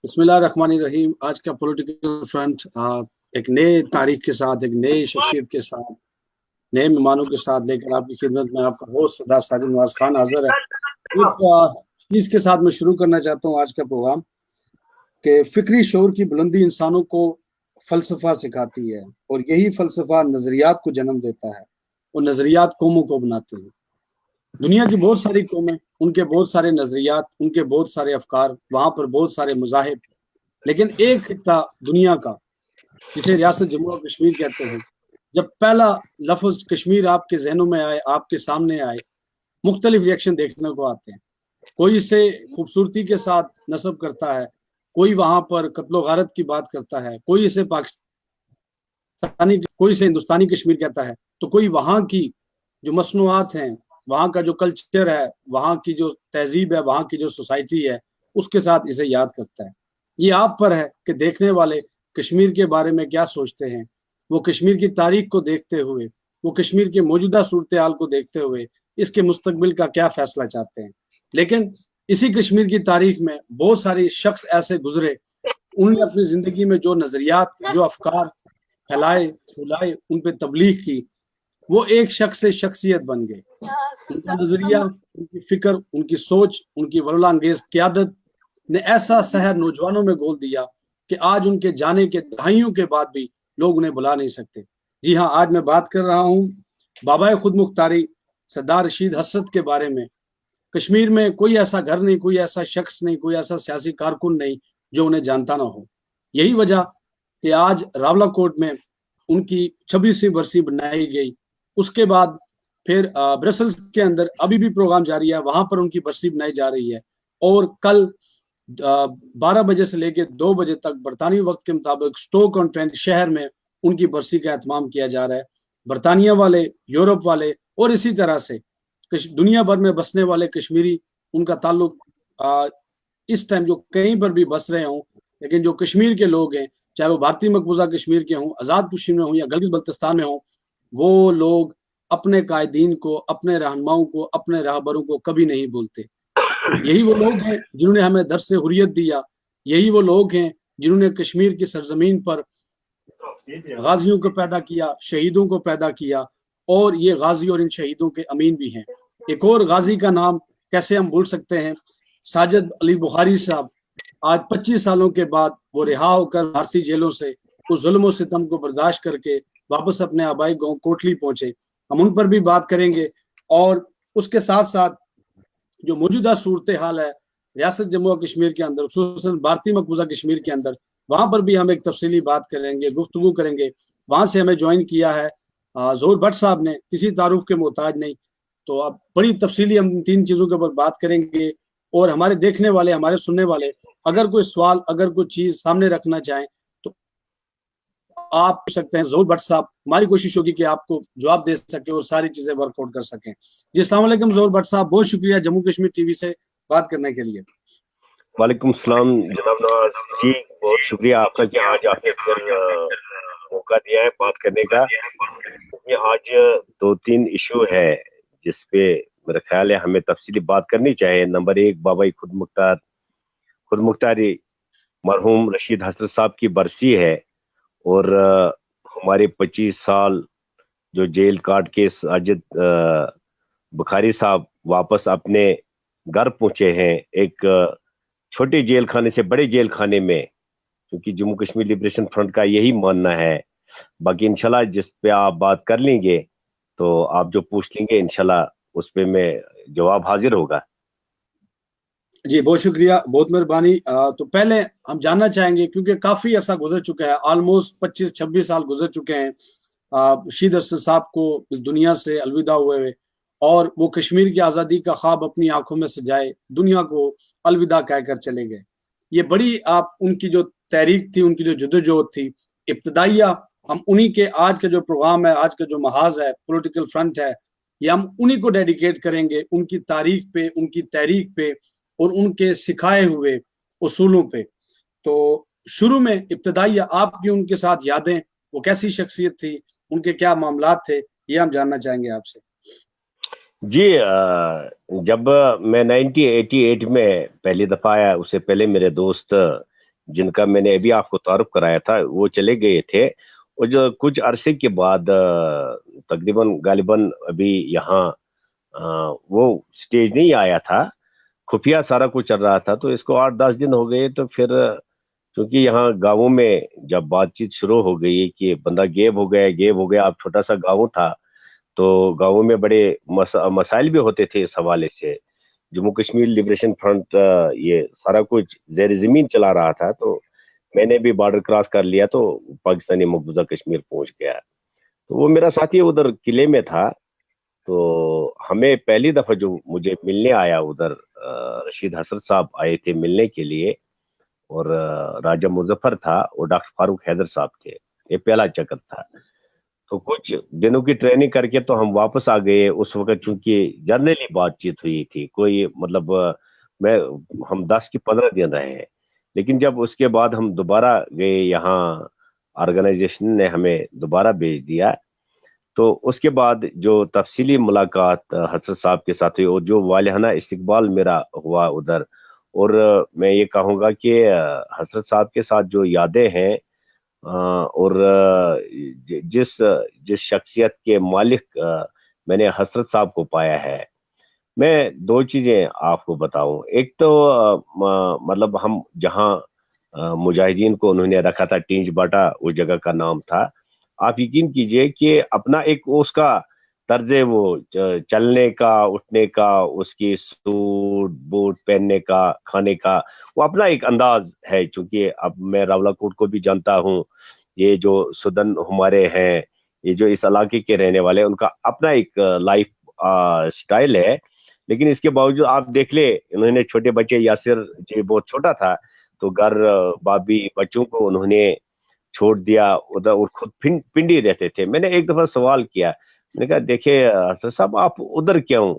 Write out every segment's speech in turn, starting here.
بسم اللہ الرحمن الرحیم۔ آج کا پولیٹیکل فرنٹ ایک نئے تاریخ کے ساتھ، ایک نئی شخصیت کے ساتھ، نئے مہمانوں کے ساتھ لے کر آپ کی خدمت میں آپ کا ہوسٹ سردار ساجد نواز خان حاضر ہے۔ ایک چیز کے ساتھ میں شروع کرنا چاہتا ہوں آج کا پروگرام کہ فکری شعور کی بلندی انسانوں کو فلسفہ سکھاتی ہے، اور یہی فلسفہ نظریات کو جنم دیتا ہے، اور نظریات قوموں کو بناتے ہیں۔ دنیا کی بہت ساری قومیں، ان کے بہت سارے نظریات، ان کے بہت سارے افکار، وہاں پر بہت سارے مذاہب، لیکن ایک خطہ دنیا کا جسے ریاست جموں و کشمیر کہتے ہیں، جب پہلا لفظ کشمیر آپ کے ذہنوں میں آئے، آپ کے سامنے آئے، مختلف ریئیکشن دیکھنے کو آتے ہیں۔ کوئی اسے خوبصورتی کے ساتھ نسب کرتا ہے، کوئی وہاں پر قتل و غارت کی بات کرتا ہے، کوئی اسے کوئی اسے ہندوستانی کشمیر کہتا ہے، تو کوئی وہاں کی جو مصنوعات ہیں، وہاں کا جو کلچر ہے، وہاں کی جو تہذیب ہے، وہاں کی جو سوسائٹی ہے، اس کے ساتھ اسے یاد کرتا ہے۔ یہ آپ پر ہے کہ دیکھنے والے کشمیر کے بارے میں کیا سوچتے ہیں، وہ کشمیر کی تاریخ کو دیکھتے ہوئے، وہ کشمیر کے موجودہ صورتحال کو دیکھتے ہوئے اس کے مستقبل کا کیا فیصلہ چاہتے ہیں۔ لیکن اسی کشمیر کی تاریخ میں بہت ساری شخص ایسے گزرے، انہوں نے اپنی زندگی میں جو نظریات، جو افکار پھیلائے پھولائے، ان پہ تبلیغ کی، وہ ایک شخص سے شخصیت بن گئے۔ ان کا نظریہ، ان کی فکر، ان کی سوچ، ان کی ورولہ انگیز قیادت نے ایسا سحر نوجوانوں میں گول دیا کہ آج ان کے جانے کے دہائیوں کے بعد بھی لوگ انہیں بھلا نہیں سکتے۔ جی ہاں، آج میں بات کر رہا ہوں بابا خود مختاری سردار رشید حسرت کے بارے میں۔ کشمیر میں کوئی ایسا گھر نہیں، کوئی ایسا شخص نہیں، کوئی ایسا سیاسی کارکن نہیں جو انہیں جانتا نہ ہو۔ یہی وجہ کہ آج راولہ کوٹ میں ان کی 26ویں برسی بنائی گئی۔ اس کے بعد پھر برسلز کے اندر ابھی بھی پروگرام جاری ہے، وہاں پر ان کی برسی بنائی جا رہی ہے، اور کل 12 بجے سے لے کے 2 بجے تک برطانوی وقت کے مطابق سٹوک آن ٹرینٹ شہر میں ان کی برسی کا اہتمام کیا جا رہا ہے۔ برطانیہ والے، یورپ والے، اور اسی طرح سے دنیا بھر میں بسنے والے کشمیری، ان کا تعلق اس ٹائم جو کہیں پر بھی بس رہے ہوں، لیکن جو کشمیر کے لوگ ہیں، چاہے وہ بھارتی مقبوضہ کشمیر کے ہوں، آزاد کشمیر میں ہوں، یا گلگت بلتستان میں ہوں، وہ لوگ اپنے قائدین کو، اپنے رہنماؤں کو، اپنے راہبروں کو کبھی نہیں بولتے۔ یہی وہ لوگ ہیں جنہوں نے ہمیں درس حریت دیا، یہی وہ لوگ ہیں جنہوں نے کشمیر کی سرزمین پر غازیوں کو پیدا کیا، شہیدوں کو پیدا کیا، اور یہ غازی اور ان شہیدوں کے امین بھی ہیں۔ ایک اور غازی کا نام کیسے ہم بھول سکتے ہیں، ساجد علی بخاری صاحب۔ آج 25 سالوں کے بعد وہ رہا ہو کر بھارتی جیلوں سے اس ظلم و ستم کو برداشت کر کے واپس اپنے آبائی گاؤں کوٹلی پہنچے۔ ہم ان پر بھی بات کریں گے، اور اس کے ساتھ ساتھ جو موجودہ صورتحال ہے ریاست جموں و کشمیر کے اندر، خصوصاً بھارتی مقبوضہ کشمیر کے اندر، وہاں پر بھی ہم ایک تفصیلی بات کریں گے، گفتگو کریں گے۔ وہاں سے ہمیں جوائن کیا ہے ظہور بٹ صاحب نے، کسی تعارف کے محتاج نہیں۔ تو اب بڑی تفصیلی ہم 3 چیزوں کے اوپر بات کریں گے، اور ہمارے دیکھنے والے، ہمارے سننے والے اگر کوئی سوال، اگر کوئی چیز سامنے رکھنا چاہیں تو آپ پوچھ سکتے ہیں۔ ظہور بٹ صاحب، ہماری کوشش ہوگی کہ آپ کو جواب دے سکیں اور ساری چیزیں ورک آؤٹ کر سکیں۔ جی السلام علیکم ظہور بٹ صاحب، بہت شکریہ جموں کشمیر ٹی وی سے بات کرنے کے لیے۔ وعلیکم السلام جناب نواز جی، بہت شکریہ آپ کا کہ آج آپ نے پھر موقع دیا ہے بات کرنے کا۔ یہ آج 2-3 ایشو ہے جس پہ میرا خیال ہے ہمیں تفصیلی بات کرنی چاہیے۔ نمبر 1، بابا خود مختاری مرحوم رشید حسرت صاحب کی برسی ہے، اور ہمارے 25 سال جو جیل کاٹ کے ساجد بخاری صاحب واپس اپنے گھر پہنچے ہیں، ایک چھوٹے جیل خانے سے بڑے جیل خانے میں، کیونکہ جموں کشمیر لبریشن فرنٹ کا یہی ماننا ہے۔ باقی انشاءاللہ جس پہ آپ بات کر لیں گے تو آپ جو پوچھ لیں گے انشاءاللہ اس پہ میں جواب حاضر ہوگا۔ جی بہت شکریہ، بہت مہربانی۔ تو پہلے ہم جاننا چاہیں گے، کیونکہ کافی عرصہ گزر چکا ہے، آلموسٹ 25-26 سال گزر چکے ہیں رشید حسرت صاحب کو اس دنیا سے الوداع ہوئے، اور وہ کشمیر کی آزادی کا خواب اپنی آنکھوں میں سجائے دنیا کو الوداع کہہ کر چلے گئے۔ یہ بڑی ان کی جو تحریک تھی، ان کی جو جدوجہد تھی ابتدائیہ، ہم انہی کے آج کا جو پروگرام ہے، آج کا جو محاذ ہے، پولیٹیکل فرنٹ ہے، یہ ہم انہی کو ڈیڈیکیٹ کریں گے، ان کی تاریخ پہ، ان کی تحریک پہ، اور ان کے سکھائے ہوئے اصولوں پہ۔ تو شروع میں ابتدائیہ آپ کی ان کے ساتھ یادیں، وہ کیسی شخصیت تھی، ان کے کیا معاملات تھے، یہ ہم جاننا چاہیں گے آپ سے۔ جی، جب میں 1988 میں پہلی دفعہ آیا، اس سے پہلے میرے دوست جن کا میں نے ابھی آپ کو تعارف کرایا تھا وہ چلے گئے تھے، اور جو کچھ عرصے کے بعد تقریباً غالباً ابھی یہاں وہ سٹیج نہیں آیا تھا، خفیہ سارا کچھ چل رہا تھا، تو اس کو 8-10 دن ہو گئے، تو پھر چونکہ یہاں گاؤں میں جب بات چیت شروع ہو گئی کہ بندہ گیب ہو گیا، اب چھوٹا سا گاؤں تھا، تو گاؤں میں بڑے مسائل بھی ہوتے تھے اس حوالے سے، جموں کشمیر لبریشن فرنٹ یہ سارا کچھ زیر زمین چلا رہا تھا، تو میں نے بھی بارڈر کراس کر لیا تو پاکستانی مقبوضہ کشمیر پہنچ گیا، تو وہ میرا ساتھی ادھر قلعے میں تھا، تو ہمیں پہلی دفعہ جو مجھے ملنے آیا ادھر رشید حسرت صاحب آئے تھے ملنے کے لیے، اور راجہ مظفر تھا اور ڈاکٹر فاروق حیدر صاحب تھے، یہ پہلا چکر تھا، تو کچھ دنوں کی ٹریننگ کر کے تو ہم واپس آ گئے، اس وقت چونکہ جرنلی بات چیت ہوئی تھی، کوئی مطلب میں ہم 10 کی 15 دن رہے ہیں، لیکن جب اس کے بعد ہم دوبارہ گئے یہاں آرگنائزیشن نے ہمیں دوبارہ بھیج دیا، تو اس کے بعد جو تفصیلی ملاقات حسرت صاحب کے ساتھ ہوئی اور جو والہانہ استقبال میرا ہوا ادھر، اور میں یہ کہوں گا کہ حسرت صاحب کے ساتھ جو یادیں ہیں، اور جس جس شخصیت کے مالک میں نے حسرت صاحب کو پایا ہے، میں 2 چیزیں آپ کو بتاؤں، ایک تو مطلب ہم جہاں مجاہدین کو انہوں نے رکھا تھا، ٹینج باٹا اس جگہ کا نام تھا، آپ یقین کیجئے کہ اپنا ایک اس کا طرز وہ چلنے کا، اٹھنے کا، اس کی سوٹ بوٹ پہننے کا، کھانے کا، وہ اپنا ایک انداز ہے، چونکہ اب میں راولہ کوٹ کو بھی جانتا ہوں، یہ جو سدن ہمارے ہیں، یہ جو اس علاقے کے رہنے والے، ان کا اپنا ایک لائف سٹائل ہے، لیکن اس کے باوجود آپ دیکھ لے، انہوں نے چھوٹے بچے، یاسر جی بہت چھوٹا تھا، تو گھر بابی بچوں کو انہوں نے چھوڑ دیا ادھر، اور خود پنڈی رہتے تھے۔ میں نے ایک دفعہ سوال کیا، میں نے کہا دیکھیں حسن صاحب آپ ادھر کیوں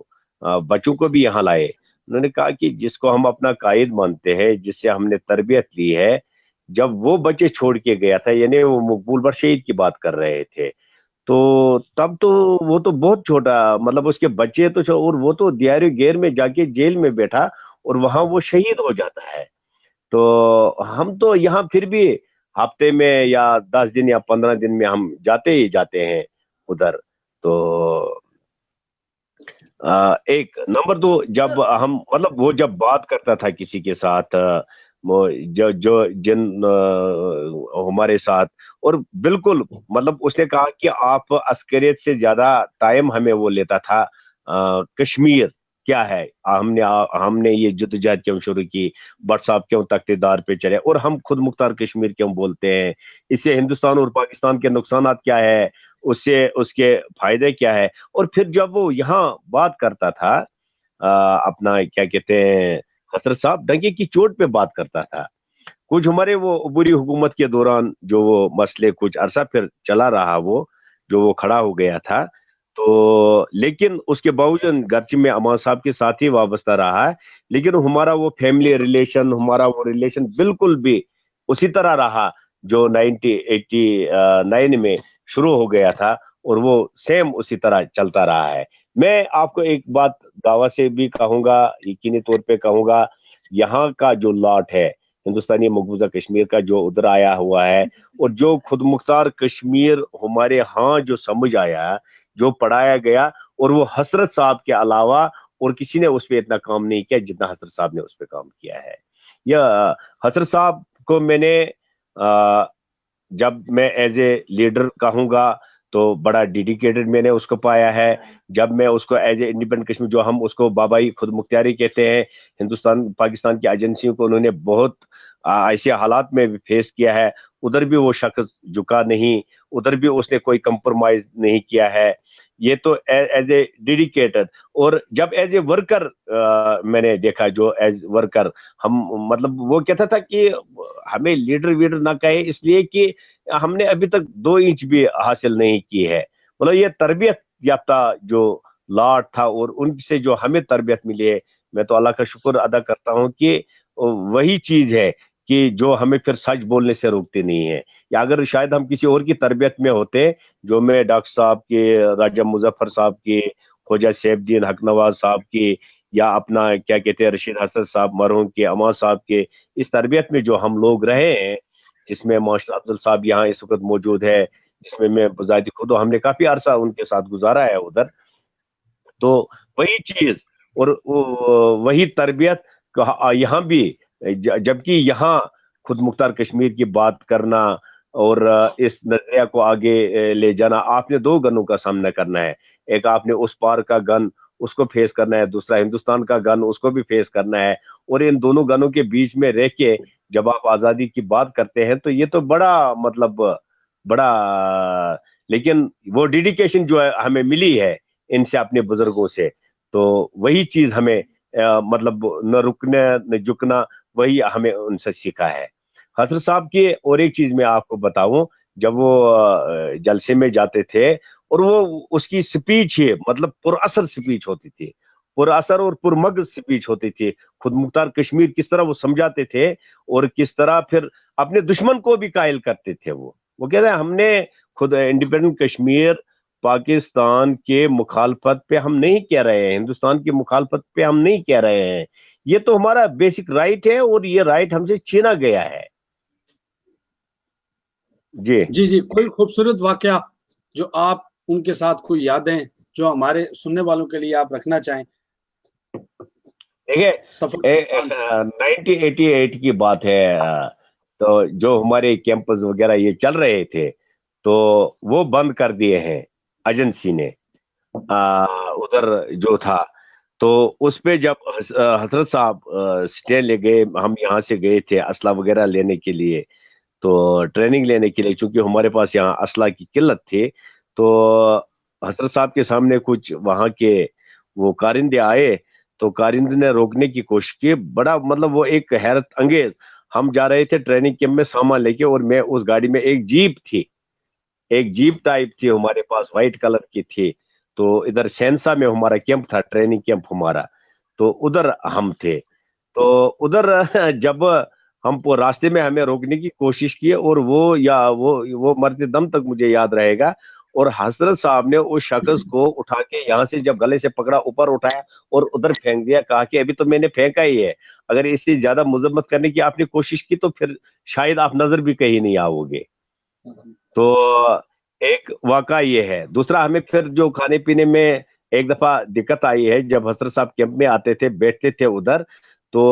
بچوں کو بھی یہاں لائے؟ انہوں نے کہا کہ جس کو ہم اپنا قائد مانتے ہیں، جس سے ہم نے تربیت لی ہے، جب وہ بچے چھوڑ کے گیا تھا، یعنی وہ مقبول بخش شہید کی بات کر رہے تھے، تو تب تو وہ تو بہت چھوٹا، مطلب اس کے بچے تو اور وہ تو دیار گیر میں جا کے جیل میں بیٹھا، اور وہاں وہ شہید ہو جاتا ہے، تو ہم تو یہاں پھر بھی ہفتے میں یا 10 دن یا 15 دن میں ہم جاتے ہی جاتے ہیں ادھر، تو ایک نمبر 2، جب ہم مطلب وہ جب بات کرتا تھا کسی کے ساتھ، جو جن ہمارے ساتھ، اور بالکل مطلب اس نے کہا کہ آپ عسکریت سے زیادہ ٹائم ہمیں وہ لیتا تھا کشمیر کیا ہے، ہم نے یہ جدوجہد کیوں شروع کی، بٹ صاحب کیوں تخت دار پہ چلے، اور ہم خود مختار کشمیر کیوں بولتے ہیں، اس سے ہندوستان اور پاکستان کے نقصانات کیا ہے، اس سے اس کے فائدے کیا ہے، اور پھر جب وہ یہاں بات کرتا تھا اپنا کیا کہتے ہیں، حضرت صاحب ڈنگے کی چوٹ پہ بات کرتا تھا، کچھ ہمارے وہ عبوری حکومت کے دوران جو وہ مسئلے کچھ عرصہ پھر چلا رہا، وہ جو وہ کھڑا ہو گیا تھا، تو لیکن اس کے باوجود گرچہ میں امان صاحب کے ساتھ ہی وابستہ رہا ہے، لیکن ہمارا وہ فیملی ریلیشن، ہمارا وہ ریلیشن بالکل بھی اسی طرح رہا جو 1989 میں شروع ہو گیا تھا، اور وہ سیم اسی طرح چلتا رہا ہے۔ میں آپ کو ایک بات دعویٰ سے بھی کہوں گا، یقینی طور پہ کہوں گا، یہاں کا جو لاٹ ہے ہندوستانی مقبوضہ کشمیر کا، جو ادھر آیا ہوا ہے، اور جو خود مختار کشمیر ہمارے ہاں جو سمجھ آیا، جو پڑھایا گیا، اور وہ حسرت صاحب کے علاوہ اور کسی نے اس پہ اتنا کام نہیں کیا جتنا حسرت صاحب نے اس پہ کام کیا ہے۔ یا حسرت صاحب کو میں نے جب میں ایز اے لیڈر کہوں گا تو بڑا ڈیڈیکیٹڈ میں نے اس کو پایا ہے، جب میں اس کو ایز اے انڈیپینڈنٹ کشمیر، جو ہم اس کو بابائی خود مختاری کہتے ہیں، ہندوستان پاکستان کی ایجنسیوں کو انہوں نے بہت ایسے حالات میں فیس کیا ہے، ادھر بھی وہ شخص جھکا نہیں، ادھر بھی اس نے کوئی کمپرومائز نہیں کیا ہے، یہ تو ایز اے ڈیڈیکیٹڈ، اور جب ایز اے ورکر میں نے دیکھا، جو ایز ورکر ہم مطلب وہ کہتا تھا کہ ہمیں لیڈر ویڈر نہ کہے، اس لیے کہ ہم نے ابھی تک 2 انچ بھی حاصل نہیں کی ہے، مطلب یہ تربیت یافتہ جو لاٹ تھا، اور ان سے جو ہمیں تربیت ملی ہے، میں تو اللہ کا شکر ادا کرتا ہوں کہ وہی چیز ہے کہ جو ہمیں پھر سچ بولنے سے روکتے نہیں ہے، یا اگر شاید ہم کسی اور کی تربیت میں ہوتے، جو میں ڈاکٹر صاحب کی، راجہ مظفر صاحب کی، خواجہ سیف الدین حق نواز صاحب کی، یا اپنا کیا کہتے ہیں رشید حسن صاحب مرحوم کے اما صاحب کے اس تربیت میں جو ہم لوگ رہے ہیں، جس میں ماشاء عبدال صاحب یہاں اس وقت موجود ہے، جس میں ذاتی خود ہم نے کافی عرصہ ان کے ساتھ گزارا ہے ادھر، تو وہی چیز اور وہی تربیت یہاں بھی، جبکہ یہاں خود مختار کشمیر کی بات کرنا اور اس نظریہ کو آگے لے جانا، آپ نے دو گنوں کا سامنا کرنا ہے، ایک آپ نے اس پار کا گن اس کو فیس کرنا ہے، دوسرا ہندوستان کا گن اس کو بھی فیس کرنا ہے، اور ان دونوں گنوں کے بیچ میں رہ کے جب آپ آزادی کی بات کرتے ہیں تو یہ تو بڑا مطلب بڑا، لیکن وہ ڈیڈیکیشن جو ہے ہمیں ملی ہے ان سے اپنے بزرگوں سے، تو وہی چیز ہمیں مطلب نہ رکنا نہ جھکنا، وہی ہمیں ان سے سیکھا ہے۔ حضرت صاحب کی اور ایک چیز میں آپ کو بتاؤں، جب وہ جلسے میں جاتے تھے اور وہ اس کی سپیچ ہی مطلب پر اثر سپیچ ہوتی تھی، پر اثر اور پر مغز سپیچ ہوتی تھی، خود مختار کشمیر کس طرح وہ سمجھاتے تھے اور کس طرح پھر اپنے دشمن کو بھی قائل کرتے تھے۔ وہ کہتے ہیں ہم نے خود انڈیپینڈنٹ کشمیر پاکستان کے مخالفت پہ ہم نہیں کہہ رہے ہیں، ہندوستان کی مخالفت پہ ہم نہیں کہہ رہے ہیں، یہ تو ہمارا بیسک رائٹ ہے اور یہ رائٹ ہم سے چھینا گیا ہے۔ جی جی جی، کوئی خوبصورت واقعہ جو آپ ان کے ساتھ کوئی یادیں جو ہمارے سننے والوں کے لیے آپ رکھنا چاہیں؟ دیکھیے، سفر کے دوران۔ 1988 کی بات ہے، تو جو ہمارے کیمپس وغیرہ یہ چل رہے تھے تو وہ بند کر دیے ہیں ایجنسی نے، ادھر جو تھا، تو اس پہ جب حضرت صاحب اسٹے لے گئے، ہم یہاں سے گئے تھے اسلحہ وغیرہ لینے کے لیے، تو ٹریننگ لینے کے لیے، چونکہ ہمارے پاس یہاں اسلحہ کی قلت تھی، تو حضرت صاحب کے سامنے کچھ وہاں کے وہ کارندے آئے، تو کارندے نے روکنے کی کوشش کی، بڑا مطلب وہ ایک حیرت انگیز، ہم جا رہے تھے ٹریننگ کیمپ میں سامان لے کے، اور میں اس گاڑی میں ایک جیپ ٹائپ تھی ہمارے پاس، وائٹ کلر کی تھی، تو ادھر سینسا میں ہمارا کیمپ تھا، ٹریننگ کیمپ ہمارا، تو ادھر ہم تھے، تو ادھر جب ہم راستے میں ہمیں روکنے کی کوشش کی، اور وہ مرتے دم تک مجھے یاد رہے گا، اور حضرت صاحب نے اس شخص کو اٹھا کے یہاں سے جب گلے سے پکڑا، اوپر اٹھایا اور ادھر پھینک دیا، کہا کہ ابھی تو میں نے پھینکا ہی ہے، اگر اس سے زیادہ مذمت کرنے کی آپ نے کوشش کی تو پھر شاید آپ نظر بھی کہیں نہیں آؤ گے۔ تو ایک واقعہ یہ ہے۔ دوسرا، ہمیں پھر جو کھانے پینے میں ایک دفعہ دقت آئی ہے، جب حضرت صاحب کیمپ میں آتے تھے، بیٹھتے تھے ادھر، تو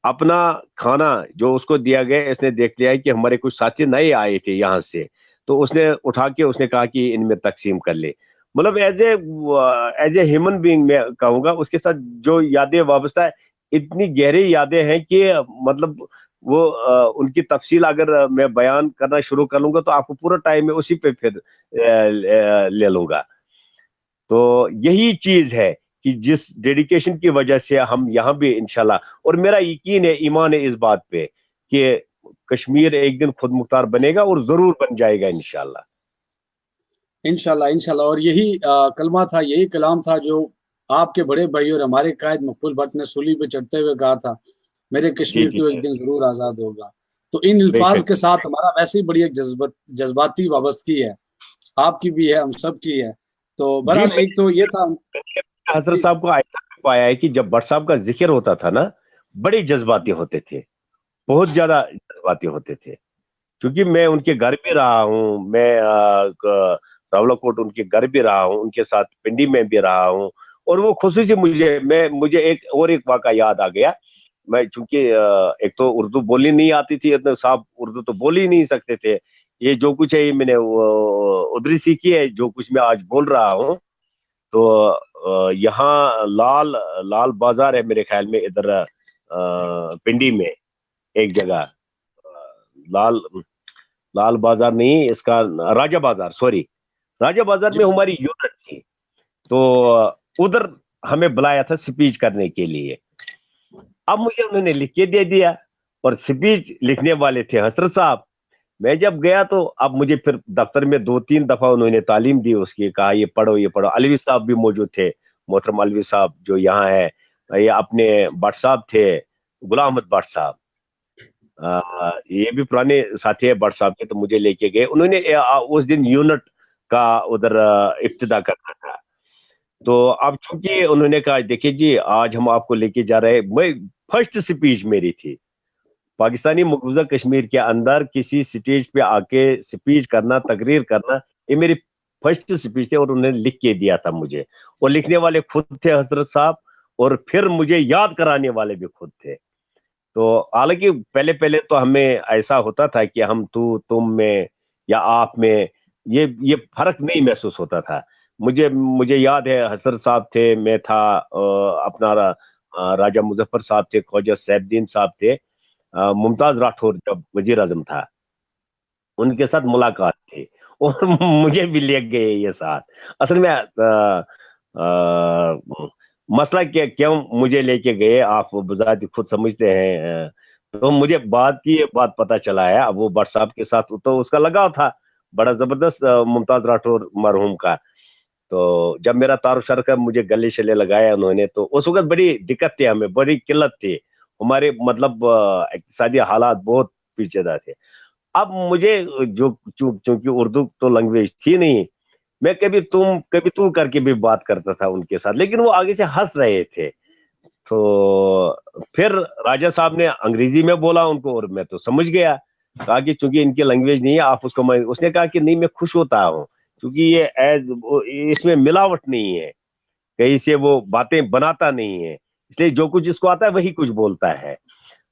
اپنا کھانا جو اس کو دیا گیا، اس نے دیکھ لیا کہ ہمارے کچھ ساتھی نئے آئے تھے یہاں سے، تو اس نے اٹھا کے اس نے کہا کہ ان میں تقسیم کر لے، مطلب ایز اے ہیومن بینگ میں کہوں گا، اس کے ساتھ جو یادیں وابستہ ہے، اتنی گہری یادیں ہیں کہ مطلب وہ ان کی تفصیل اگر میں بیان کرنا شروع کر لوں گا تو آپ کو پورا ٹائم میں اسی پہ پھر لے لوں گا۔ تو یہی چیز ہے کہ جس ڈیڈیکیشن کی وجہ سے ہم یہاں بھی انشاءاللہ، اور میرا یقین ہے، ایمان ہے اس بات پہ کہ کشمیر ایک دن خود مختار بنے گا اور ضرور بن جائے گا انشاءاللہ۔ انشاءاللہ انشاءاللہ، اور یہی کلمہ تھا، یہی کلام تھا جو آپ کے بڑے بھائی اور ہمارے قائد مقبول بٹ نے سولی پہ چڑھتے ہوئے کہا تھا، میرے جی کشمیر جی تو جی، ایک دن ضرور آزاد ہوگا۔ تو ان بے الفاظ شک کے ساتھ ہمارا ویسے ہی بڑی ایک جذباتی وابستگی ہے، آپ کی بھی ہے، ہم سب کی ہے۔ تو جی، بہرحال میں ایک تو یہ تھا حضرت جی صاحب کو ایسا پایا ہے کہ جب بٹ صاحب کا ذکر ہوتا تھا نا، بڑے جذباتی ہوتے تھے، بہت زیادہ جذباتی ہوتے تھے، کیونکہ میں ان کے گھر بھی رہا ہوں، میں راولا کوٹ ان کے گھر بھی رہا ہوں، ان کے ساتھ پنڈی میں بھی رہا ہوں، اور وہ خصوصی مجھے ایک واقعہ یاد آ گیا۔ میں چونکہ ایک تو اردو بولنی نہیں آتی تھی، اتنے صاحب اردو تو بول ہی نہیں سکتے تھے، یہ جو کچھ ہے یہ میں نے ادھر سیکھی ہے، جو کچھ میں آج بول رہا ہوں، تو یہاں لال بازار ہے میرے خیال میں، ادھر پنڈی میں ایک جگہ، لال لال بازار نہیں، اس کا راجہ بازار، سوری، راجہ بازار جی میں ہماری یونٹ تھی، تو ادھر ہمیں بلایا تھا سپیچ کرنے کے لیے۔ اب مجھے انہوں نے لکھ کے دے دیا، اور سپیچ لکھنے والے تھے حضرت صاحب۔ میں جب گیا تو اب مجھے پھر دفتر میں 2-3 دفعہ انہوں نے تعلیم دی اس کی، کہا یہ پڑھو یہ پڑھو، علوی صاحب بھی موجود تھے، محترم علوی صاحب جو یہاں ہے، یہ اپنے بٹ صاحب تھے، غلام احمد بٹ صاحب، یہ بھی پرانے ساتھی ہیں بٹ صاحب کے، تو مجھے لے کے گئے، انہوں نے اس دن یونٹ کا ادھر ابتدا کرنا تھا، تو اب چونکہ انہوں نے کہا دیکھیے جی آج ہم آپ کو لے کے جا رہے ہیں، میں فرسٹ سپیچ میری تھی پاکستانی مقبوضہ کشمیر کے اندر کسی سٹیج پہ آ کے سپیچ کرنا، تقریر کرنا، یہ میری فرسٹ سپیچ تھی اور انہوں نے لکھ کے دیا تھا مجھے، اور لکھنے والے خود تھے حضرت صاحب، اور پھر مجھے یاد کرانے والے بھی خود تھے. تو حالانکہ پہلے تو ہمیں ایسا ہوتا تھا کہ ہم تم میں یا آپ میں یہ فرق نہیں محسوس ہوتا تھا. مجھے یاد ہے حضرت صاحب تھے، میں تھا، اپنا راجہ مظفر صاحب تھے، خواجہ سیف الدین صاحب تھے، ممتاز راٹھور جب وزیر اعظم تھا ان کے ساتھ ملاقات تھی، اور مجھے بھی لے گئے یہ ساتھ. اصل میں مسئلہ کیوں مجھے لے کے گئے آپ بذات خود سمجھتے ہیں. تو مجھے بعد کی بات پتا چلا ہے، اب وہ بٹ صاحب کے ساتھ تو اس کا لگاؤ تھا بڑا زبردست ممتاز راٹھور مرحوم کا. تو جب میرا تعارف شرکت مجھے گلے شلے لگایا انہوں نے، تو اس وقت بڑی دقت تھی، ہمیں بڑی قلت تھی، ہمارے مطلب اقتصادی حالات بہت پیچیدہ تھے. اب مجھے چونکہ اردو تو لینگویج تھی نہیں، میں کبھی تو کر کے بھی بات کرتا تھا ان کے ساتھ، لیکن وہ آگے سے ہنس رہے تھے. تو پھر راجہ صاحب نے انگریزی میں بولا ان کو، اور میں تو سمجھ گیا، کہا کہ چونکہ ان کی لینگویج نہیں ہے آپ اس کو اس نے کہا کہ نہیں میں خوش ہوتا ہوں کیونکہ یہ اس میں ملاوٹ نہیں ہے، کہیں سے وہ باتیں بناتا نہیں ہے، اس لیے جو کچھ اس کو آتا ہے وہی کچھ بولتا ہے.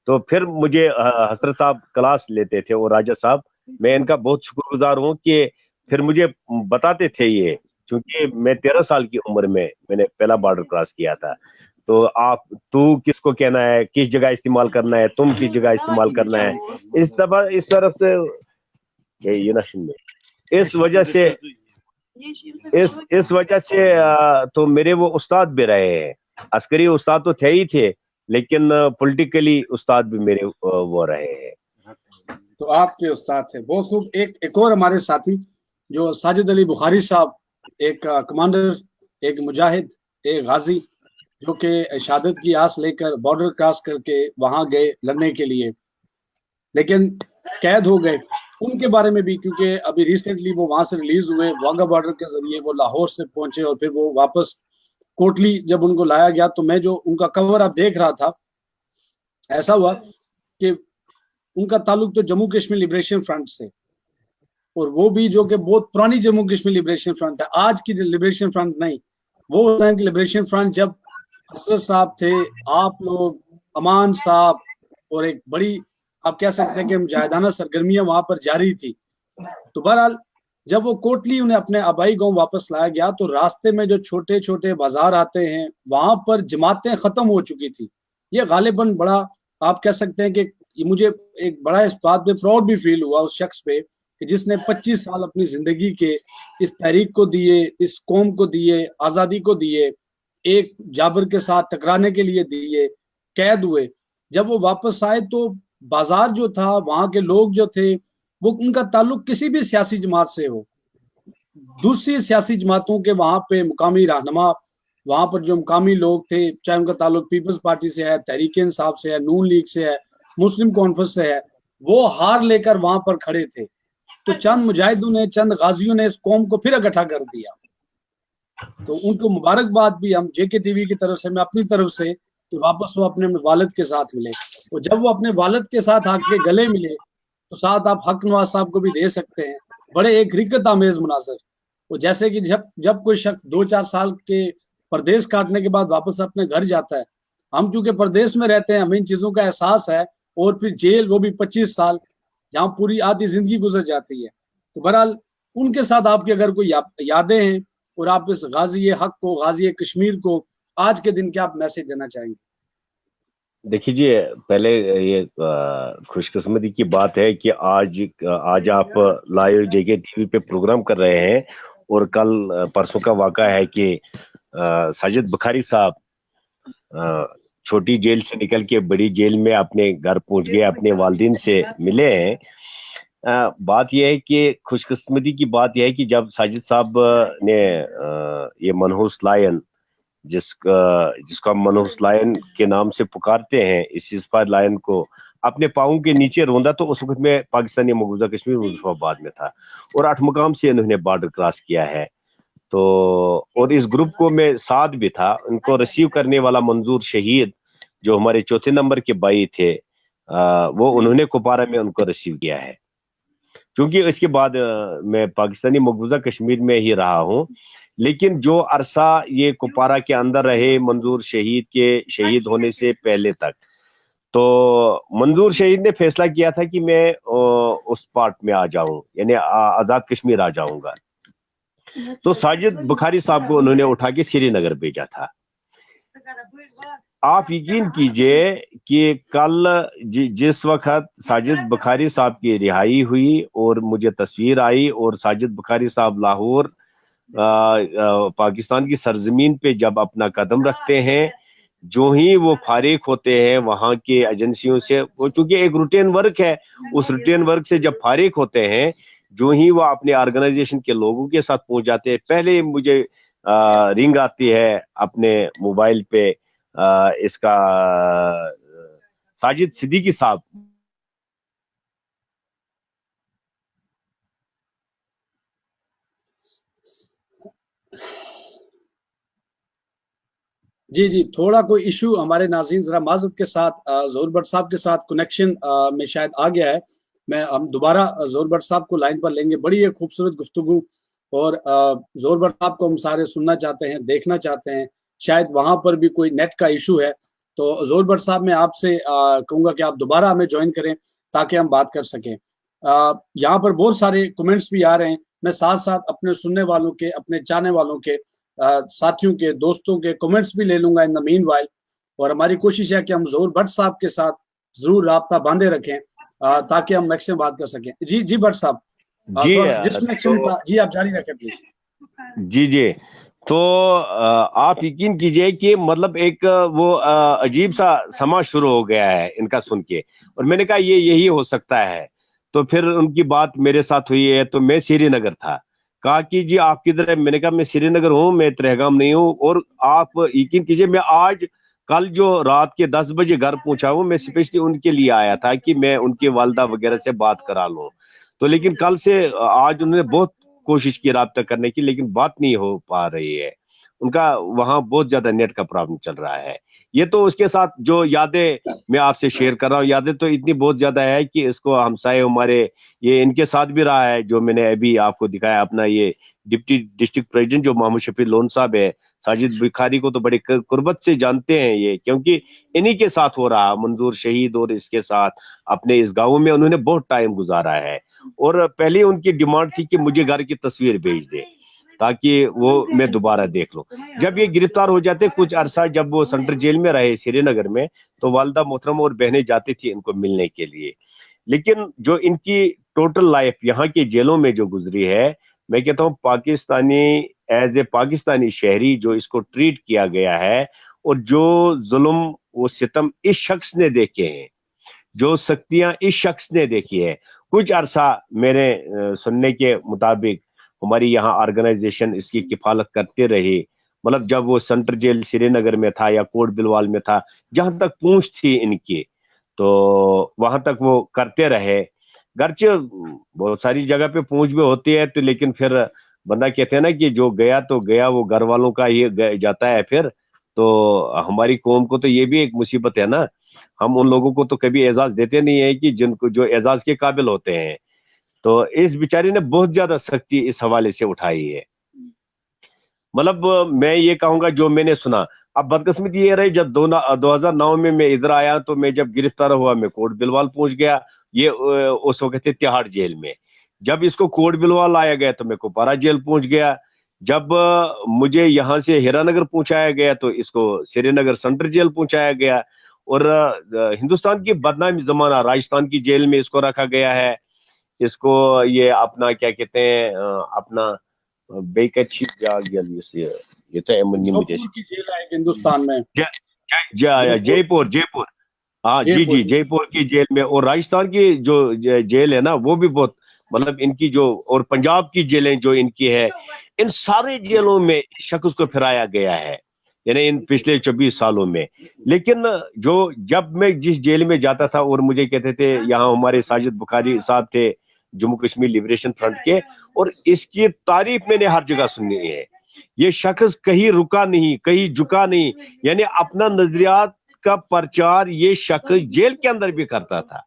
تو پھر مجھے حضرت صاحب کلاس لیتے تھے، اور راجہ صاحب میں ان کا بہت شکر گزار ہوں کہ پھر مجھے بتاتے تھے یہ، چونکہ میں 13 سال کی عمر میں نے پہلا بارڈر کراس کیا تھا. تو تو کس کو کہنا ہے، کس جگہ استعمال کرنا ہے، تم کس جگہ استعمال کرنا ہے، اس طرف سے اس وجہ سے تو میرے وہ استاد بھی رہے ہیں. عسکری استاد تو تھے ہی تھے، لیکن پولیٹیکلی استاد بھی میرے وہ رہے ہیں. تو آپ کے استاد تھے، بہت خوب. ایک اور ہمارے ساتھی جو ساجد علی بخاری صاحب، ایک کمانڈر، ایک مجاہد، ایک غازی، جو کہ شہادت کی آس لے کر بارڈر کراس کر کے وہاں گئے لڑنے کے لیے، لیکن قید ہو گئے. ان کے بارے میں بھی، کیونکہ ابھی ریسنٹلی وہ وہاں سے ریلیز ہوئے واگا بارڈر کے ذریعے، وہ لاہور سے پہنچے اور پھر وہ واپس کوٹلی جب ان کو لایا گیا تو میں جو ان کا کور اب دیکھ رہا تھا، ایسا ہوا کہ ان کا تعلق تو جموں کشمیر لبریشن فرنٹ سے، اور وہ بھی جو کہ بہت پرانی جموں کشمیر لبریشن فرنٹ ہے، آج کی لبریشن فرنٹ نہیں. وہ ٹائم کی لبریشن فرنٹ جب حسرت صاحب تھے، آپ لوگ، امان صاحب، اور ایک بڑی آپ کہہ سکتے ہیں کہ مجاہدانہ سرگرمیاں وہاں پر جاری تھی. تو بہرحال جب وہ کوٹلی انہیں اپنے آبائی گاؤں واپس لایا گیا تو راستے میں جو چھوٹے چھوٹے بازار آتے ہیں وہاں پر جماعتیں ختم ہو چکی تھی. یہ غالباً بڑا آپ کہہ سکتے ہیں کہ مجھے ایک بڑا اس بات پہ پراؤڈ بھی فیل ہوا اس شخص پہ کہ جس نے 25 سال اپنی زندگی کے اس تحریک کو دیے، اس قوم کو دیے، آزادی کو دیے، ایک جابر کے ساتھ ٹکرانے کے لیے دیے، قید ہوئے. جب وہ واپس آئے تو بازار جو تھا، وہاں کے لوگ جو تھے، وہ ان کا تعلق کسی بھی سیاسی جماعت سے ہو، دوسری سیاسی جماعتوں کے وہاں پہ مقامی رہنما، وہاں پر جو مقامی لوگ تھے، چاہے ان کا تعلق پیپلز پارٹی سے ہے، تحریک انصاف سے ہے، نون لیگ سے ہے، مسلم کانفرنس سے ہے، وہ ہار لے کر وہاں پر کھڑے تھے. تو چند مجاہدوں نے، چند غازیوں نے اس قوم کو پھر اکٹھا کر دیا. تو ان کو مبارکباد بھی ہم جے کے ٹی وی کی طرف سے، میں اپنی طرف سے، کہ واپس وہ اپنے والد کے ساتھ ملے. اور جب وہ اپنے والد کے ساتھ آ کے گلے ملے تو ساتھ آپ حق نواز صاحب کو بھی دے سکتے ہیں. بڑے ایک رکت آمیز مناظر. وہ جیسے کہ جب کوئی شخص 2-4 سال کے پردیس کاٹنے کے بعد واپس اپنے گھر جاتا ہے، ہم چونکہ پردیس میں رہتے ہیں ہمیں ان چیزوں کا احساس ہے، اور پھر جیل وہ بھی 25 سال، جہاں پوری آدھی زندگی گزر جاتی ہے. تو بہرحال ان کے ساتھ آپ کی اگر کوئی یادیں ہیں، اور آپ اس غازی حق کو، غازی کشمیر کو آج کے دن کیا آپ میسج دینا چاہیں گے؟ دیکھیے جی، پہلے یہ خوش قسمتی کی بات ہے کہ آج آپ لائیو جے کے ٹی وی پہ پروگرام کر رہے ہیں، اور کل پرسوں کا واقعہ ہے کہ ساجد بخاری صاحب چھوٹی جیل سے نکل کے بڑی جیل میں اپنے گھر پہنچ گئے، اپنے والدین سے ملے ہیں. بات یہ ہے کہ خوش قسمتی کی بات یہ ہے کہ جب ساجد صاحب نے یہ منحوس لائن، جس کو ہم منحوس لائن کے نام سے پکارتے ہیں، اس سیزفائر لائن کو اپنے پاؤں کے نیچے روندا، تو اس وقت میں پاکستانی مقبوضہ کشمیر مظفر آباد میں تھا، اور 8 مقام سے انہوں نے بارڈر کراس کیا ہے. تو اور اس گروپ کو میں ساتھ بھی تھا. ان کو ریسیو کرنے والا منظور شہید جو ہمارے چوتھے نمبر کے بھائی تھے, وہ انہوں نے کپوارہ میں ان کو ریسیو کیا ہے. چونکہ اس کے بعد میں پاکستانی مقبوضہ کشمیر میں ہی رہا ہوں, لیکن جو عرصہ یہ کپوارہ کے اندر رہے منظور شہید کے شہید ہونے سے پہلے تک, تو منظور شہید نے فیصلہ کیا تھا کہ میں اس پارٹ میں آ جاؤں, یعنی آزاد کشمیر آ جاؤں گا. تو ساجد بخاری صاحب کو انہوں نے اٹھا کے سری نگر بھیجا تھا. آپ یقین کیجئے کہ کل جس وقت ساجد بخاری صاحب کی رہائی ہوئی اور مجھے تصویر آئی, اور ساجد بخاری صاحب لاہور پاکستان کی سرزمین پہ جب اپنا قدم رکھتے ہیں, جو ہی وہ فارغ ہوتے ہیں وہاں کے ایجنسیوں سے, وہ چونکہ ایک روٹین ورک ہے, اس روٹین ورک سے جب فارغ ہوتے ہیں, جو ہی وہ اپنے آرگنائزیشن کے لوگوں کے ساتھ پہنچ جاتے ہیں, پہلے مجھے رنگ آتی ہے اپنے موبائل پہ اس کا ساجد صدیقی صاحب جی تھوڑا کوئی ایشو ہمارے ناظرین ذرا معذرت کے ساتھ ظہور بٹ صاحب کے ساتھ کنیکشن میں شاید آ گیا ہے. ہم دوبارہ ظہور بٹ صاحب کو لائن پر لیں گے. بڑی ایک خوبصورت گفتگو, اور ظہور بٹ صاحب کو ہم سارے سننا چاہتے ہیں, دیکھنا چاہتے ہیں. شاید وہاں پر بھی کوئی نیٹ کا ایشو ہے, تو ظہور بٹ صاحب میں آپ سے کہوں گا کہ آپ دوبارہ ہمیں جوائن کریں تاکہ ہم بات کر سکیں. یہاں پر بہت سارے کمنٹس بھی آ رہے ہیں. میں ساتھ ساتھ اپنے سننے والوں کے, اپنے چاہنے والوں کے, ساتھیوں کے, دوستوں کے کمنٹس بھی لے لوں گا ان دا مین وائل. اور ہماری کوشش ہے کہ ہم ظہور بٹ صاحب کے ساتھ ضرور رابطہ باندھے رکھیں تاکہ ہم میکسیمم بات کر سکیں. جی بٹ صاحب, جی ڈسکنیکشن تھا, جی آپ جاری رکھیں پلیز. جی تو آپ یقین کیجئے کہ مطلب ایک وہ عجیب سا سما شروع ہو گیا ہے ان کا سن کے, اور میں نے کہا یہی ہو سکتا ہے. تو پھر ان کی بات میرے ساتھ ہوئی ہے, تو میں سری نگر تھا. کہا کہ جی آپ کدھر ہے؟ میں نے کہا میں سری نگر ہوں, میں ترہگام نہیں ہوں. اور آپ یقین کیجئے میں آج کل جو رات کے 10 بجے گھر پہنچا ہوں, میں اسپیشلی ان کے لیے آیا تھا کہ میں ان کی والدہ وغیرہ سے بات کرا لوں. تو لیکن کل سے آج انہوں نے بہت کوشش کی رابطہ کرنے کی, لیکن بات نہیں ہو پا رہی ہے. ان کا وہاں بہت زیادہ نیٹ کا پرابلم چل رہا ہے. یہ تو اس کے ساتھ جو یادیں میں آپ سے شیئر کر رہا ہوں, یادیں تو اتنی بہت زیادہ ہے کہ اس کو ہمسائے ہمارے یہ ان کے ساتھ بھی رہا ہے. جو میں نے ابھی آپ کو دکھایا اپنا یہ ڈپٹی ڈسٹرکٹ پریزیڈنٹ جو محمد شفیع لون صاحب ہے, ساجد بخاری کو تو بڑے قربت سے جانتے ہیں یہ, کیونکہ انہی کے ساتھ ہو رہا منظور شہید, اور اس کے ساتھ اپنے اس گاؤں میں انہوں نے بہت ٹائم گزارا ہے. اور پہلے ان کی ڈیمانڈ تھی کہ مجھے گھر کی تصویر بھیج دے تاکہ وہ میں دوبارہ دیکھ لوں. جب یہ گرفتار ہو جاتے کچھ عرصہ, جب وہ سینٹرل جیل میں رہے سری نگر میں, تو والدہ محترم اور بہنیں جاتی تھی ان کو ملنے کے لیے. لیکن جو ان کی ٹوٹل لائف یہاں کے جیلوں میں جو گزری ہے, میں کہتا ہوں پاکستانی ایز اے پاکستانی شہری جو اس کو ٹریٹ کیا گیا ہے, اور جو ظلم و ستم اس شخص نے دیکھے ہیں, جو سختیاں اس شخص نے دیکھی ہے. کچھ عرصہ میرے سننے کے مطابق ہماری یہاں آرگنائزیشن اس کی کفالت کرتے رہی, مطلب جب وہ سینٹرل جیل سری نگر میں تھا یا کوٹ بلوال میں تھا, جہاں تک پونچھ تھی ان کی, تو وہاں تک وہ کرتے رہے. گرچہ بہت ساری جگہ پہ پونچھ بھی ہوتی ہے, تو لیکن پھر بندہ کہتے ہیں نا کہ جو گیا تو گیا, وہ گھر والوں کا ہی جاتا ہے پھر. تو ہماری قوم کو تو یہ بھی ایک مصیبت ہے نا, ہم ان لوگوں کو تو کبھی اعزاز دیتے نہیں ہیں کہ جن کو جو اعزاز کے قابل ہوتے ہیں. تو اس بیچاری نے بہت زیادہ سختی اس حوالے سے اٹھائی ہے. مطلب میں یہ کہوں گا جو میں نے سنا. اب بدقسمتی یہ رہی, جب 2009 میں ادھر آیا, تو میں جب گرفتار ہوا میں کوٹ بلوال پہنچ گیا. یہ اس وقت تہاڑ جیل میں. جب اس کو کوٹ بلوال لایا گیا تو میں کپوارہ جیل پہنچ گیا. جب مجھے یہاں سے ہیرا نگر پہنچایا گیا تو اس کو سری نگر سینٹرل جیل پہنچایا گیا. اور ہندوستان کی بدنامی زمانہ راجستھان کی جیل میں اس کو رکھا گیا ہے. اس کو یہ اپنا کیا کہتے ہیں, اپنا یہ تو ہندوستان میں جے پور ہاں جی جے پور کی جیل میں. اور راجستھان کی جو جیل ہے نا وہ بھی بہت مطلب ان کی جو, اور پنجاب کی جیلیں جو ان کی ہے, ان سارے جیلوں میں اس شخص کو پھرایا گیا ہے, یعنی ان پچھلے 24 سالوں میں. لیکن جو جب میں جس جیل میں جاتا تھا, اور مجھے کہتے تھے یہاں ہمارے ساجد بخاری صاحب تھے جموں کشمیر لبریشن فرنٹ کے, اور اس کی تعریف میں نے ہر جگہ سنی ہے یہ شخص کہیں رکا نہیں, کہیں جھکا نہیں, یعنی اپنا نظریات کا پرچار یہ شخص جیل کے اندر بھی کرتا تھا.